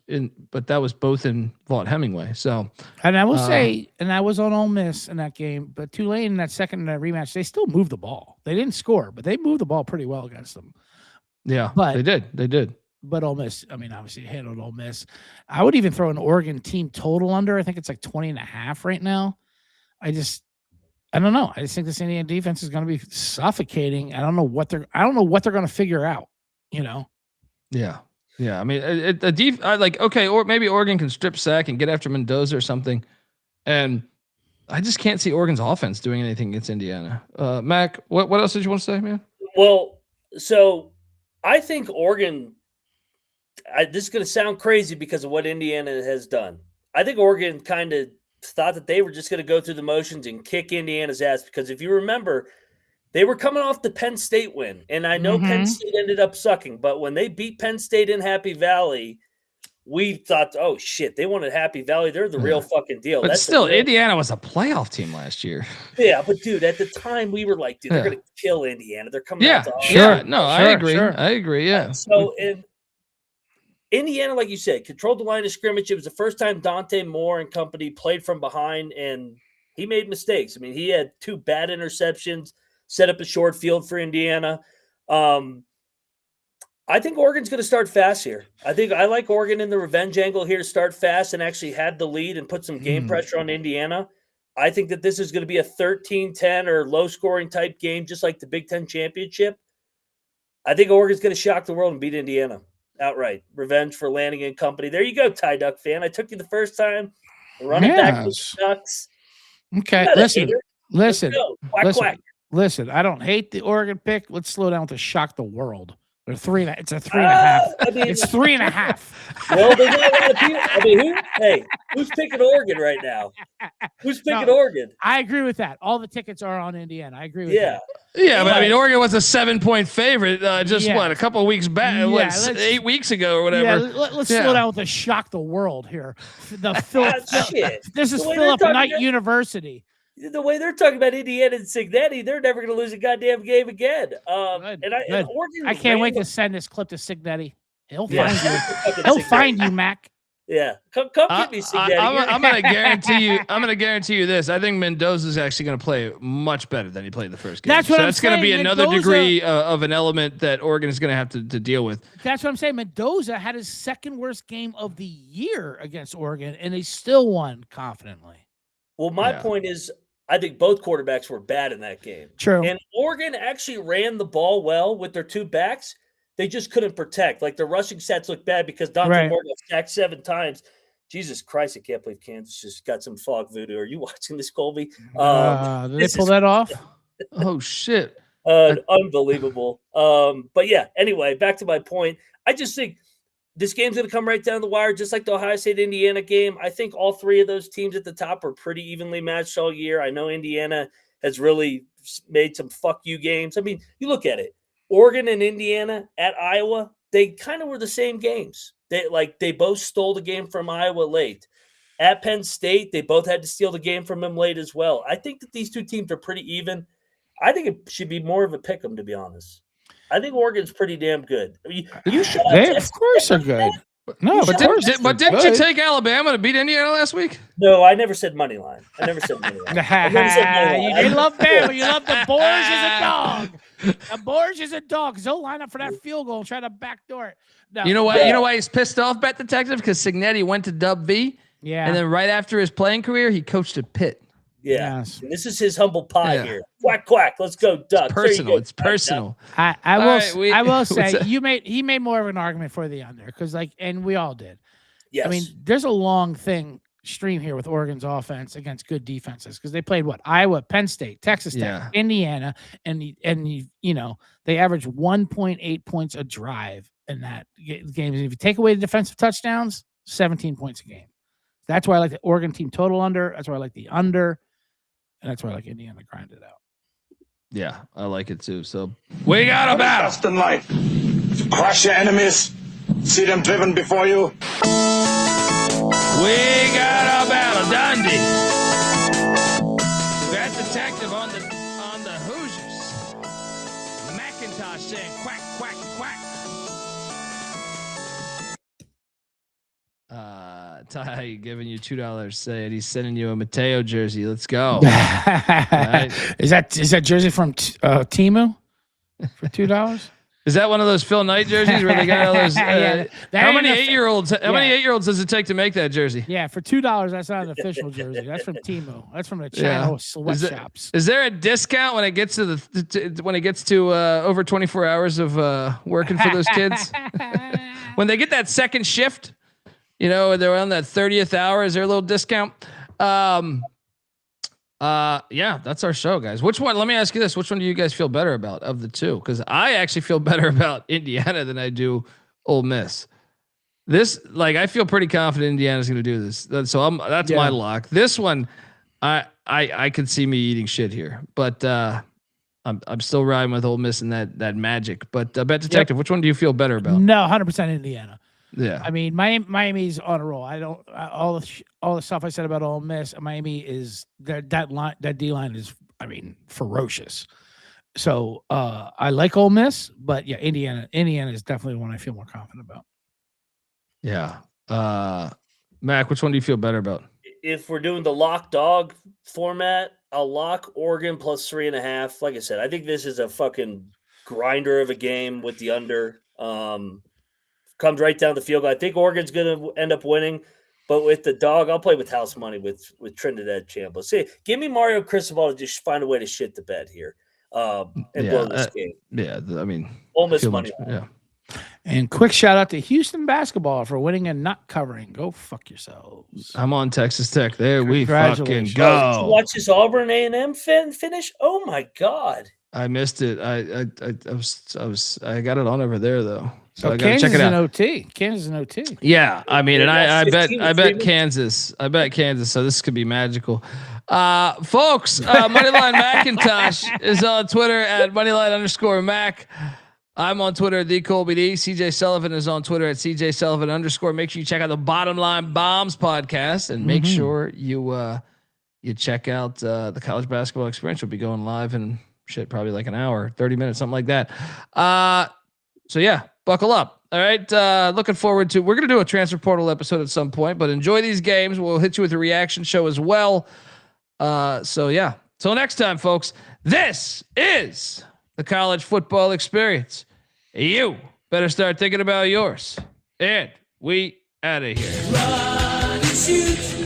but that was both in Vaught-Hemingway. So, and I will say, and I was on Ole Miss in that game, but Tulane in that second rematch, they still moved the ball. They didn't score, but they moved the ball pretty well against them. Yeah, but they did. But Ole Miss, I mean, obviously handled Ole Miss. I would even throw an Oregon team total under. I think it's like 20.5 right now. I don't know. I just think this Indiana defense is going to be suffocating. I don't know what they're going to figure out. Yeah. I mean, or maybe Oregon can strip sack and get after Mendoza or something, and I just can't see Oregon's offense doing anything against Indiana. Mac, what else did you want to say, man? Well, so I think Oregon. This is going to sound crazy because of what Indiana has done. I think Oregon kind of thought that they were just going to go through the motions and kick Indiana's ass, because if you remember, they were coming off the Penn State win, and I know Penn State ended up sucking, but when they beat Penn State in Happy Valley, we thought, oh shit, they won at Happy Valley. They're the real fucking deal. But That's still, Indiana was a playoff team last year. Yeah, but dude, at the time we were like, dude, they're gonna kill Indiana. They're coming out to sure. No, I agree. I agree. Yeah. So in Indiana, like you said, controlled the line of scrimmage. It was the first time Dante Moore and company played from behind, and he made mistakes. I mean, he had 2 bad interceptions, set up a short field for Indiana. I think Oregon's going to start fast here. I like Oregon in the revenge angle here, start fast and actually had the lead and put some game pressure on Indiana. I think that this is going to be a 13-10 or low-scoring type game, just like the Big Ten championship. I think Oregon's going to shock the world and beat Indiana outright. Revenge for Lanning and company. There you go, Ty Duck fan. I took you the first time. Running back with the Ducks. Okay, listen. Quack, quack. Listen, I don't hate the Oregon pick. Let's slow down to shock the world. They're 3. It's a 3.5. I mean, it's 3.5. Well, there's not a lot of people. I mean, who's picking Oregon right now? Who's picking Oregon? I agree with that. All the tickets are on Indiana. I agree with that. Yeah, but I mean, Oregon was a 7-point favorite a couple of weeks back, 8 weeks ago or whatever. Yeah, let's slow down with the shock the world here. This is Philip Knight University. The way they're talking about Indiana and Cignetti, they're never going to lose a goddamn game again. And Oregon, I can't wait to send this clip to Cignetti. He'll find you. He'll find you, Mac. Yeah, come get me, Cignetti. I'm going to guarantee you. I'm going to guarantee you this. I think Mendoza's actually going to play much better than he played the first game. That's what I'm saying. That's going to be another degree of an element that Oregon is going to have to deal with. That's what I'm saying. Mendoza had his 2nd worst game of the year against Oregon, and they still won confidently. Well, my point is, I think both quarterbacks were bad in that game. True. And Oregon actually ran the ball well with their 2 backs. They just couldn't protect. Like, the rushing stats look bad because Dante Moore got sacked 7 times. Jesus Christ, I can't believe Kansas just got some fog voodoo. Are you watching this, Colby? Did they pull that off? Oh, shit. Unbelievable. But yeah, anyway, back to my point. I just think this game's going to come right down the wire, just like the Ohio State-Indiana game. I think all 3 of those teams at the top are pretty evenly matched all year. I know Indiana has really made some fuck you games. I mean, you look at it. Oregon and Indiana at Iowa, they kind of were the same games. They both stole the game from Iowa late. At Penn State, they both had to steal the game from them late as well. I think that these 2 teams are pretty even. I think it should be more of a pick 'em, to be honest. I think Oregon's pretty damn good. I mean, they, of course, are good. No, but didn't you take Alabama to beat Indiana last week? No, I never said money line. I never said money line. You love Bama. You love the Borges is a dog. The Borges is a dog because he'll line up for that field goal and try to backdoor it. No. You know why? You know why he's pissed off, Bet Detective? Because Cignetti went to Dub V. Yeah. And then right after his playing career, he coached at Pitt. Yeah. Yes. This is his humble pie here. Quack, quack. Let's go, Duck. It's personal. It's personal. I will say he made more of an argument for the under because and we all did. Yes. I mean, there's a long stream here with Oregon's offense against good defenses because they played Iowa, Penn State, Texas Tech, Indiana, and they averaged 1.8 points a drive in that game. And if you take away the defensive touchdowns, 17 points a game. That's why I like the Oregon team total under. That's why I like the under. And that's why I like Indiana to grind it out. Yeah, I like it too. So we got a battle. Just in life. To crush your enemies, see them driven before you. We got a battle. Dundee. That detective on the Hoosiers. McIntyre saying quack, quack, quack. Ty giving you $2. Saying he's sending you a Mateo jersey. Let's go. Right. Is that jersey from Temu for $2? Is that one of those Phil Knight jerseys where they got all those? How many 8-year-olds? How many 8-year-olds does it take to make that jersey? Yeah, for $2, that's not an official jersey. That's from Temu. That's from the China sweatshops. Is there a discount when it gets to over 24 hours of working for those kids? When they get that second shift, they're on that 30th hour. Is there a little discount? Yeah, that's our show, guys. Which one? Let me ask you this: which one do you guys feel better about of the 2? Because I actually feel better about Indiana than I do Ole Miss. I feel pretty confident Indiana's going to do this. So that's my lock. This one, I could see me eating shit here, but I'm still riding with Ole Miss and that magic. But Bet Detective, which one do you feel better about? No, 100% Indiana. Yeah. I mean, Miami's on a roll. I don't all the stuff I said about Ole Miss. Miami is that D line is, I mean, ferocious. So I like Ole Miss, but yeah, Indiana is definitely one I feel more confident about. Yeah. Mac, which one do you feel better about? If we're doing the lock dog format, I'll lock Oregon plus 3.5. Like I said, I think this is a fucking grinder of a game with the under. Comes right down the field. I think Oregon's going to end up winning, but with the dog, I'll play with house money with Trinidad Chambliss. See, give me Mario Cristobal to just find a way to shit the bed here and blow this game. Yeah, I mean, Ole Miss money. Yeah. And quick shout out to Houston basketball for winning and not covering. Go fuck yourselves. I'm on Texas Tech. There we fucking go. Oh, did you watch this Auburn A&M finish? Oh my God. I missed it. I got it on over there though. So I gotta Kansas check it out. Kansas in OT. Yeah, I mean, and I bet Kansas. I bet Kansas. So this could be magical. Folks, Moneyline McIntosh is on Twitter at Moneyline_Mac. I'm on Twitter at TheColbyD. CJ Sullivan is on Twitter at CJ Sullivan _. Make sure you check out the Bottom Line Bombs podcast and make sure you check out the college basketball experience. Will be going live in probably like an hour, 30 minutes, something like that. So yeah, buckle up. All right. Looking forward to, we're going to do a transfer portal episode at some point, but enjoy these games. We'll hit you with a reaction show as well. So yeah, till next time, folks, this is the college football experience. You better start thinking about yours. And we out of here. Run and shoot.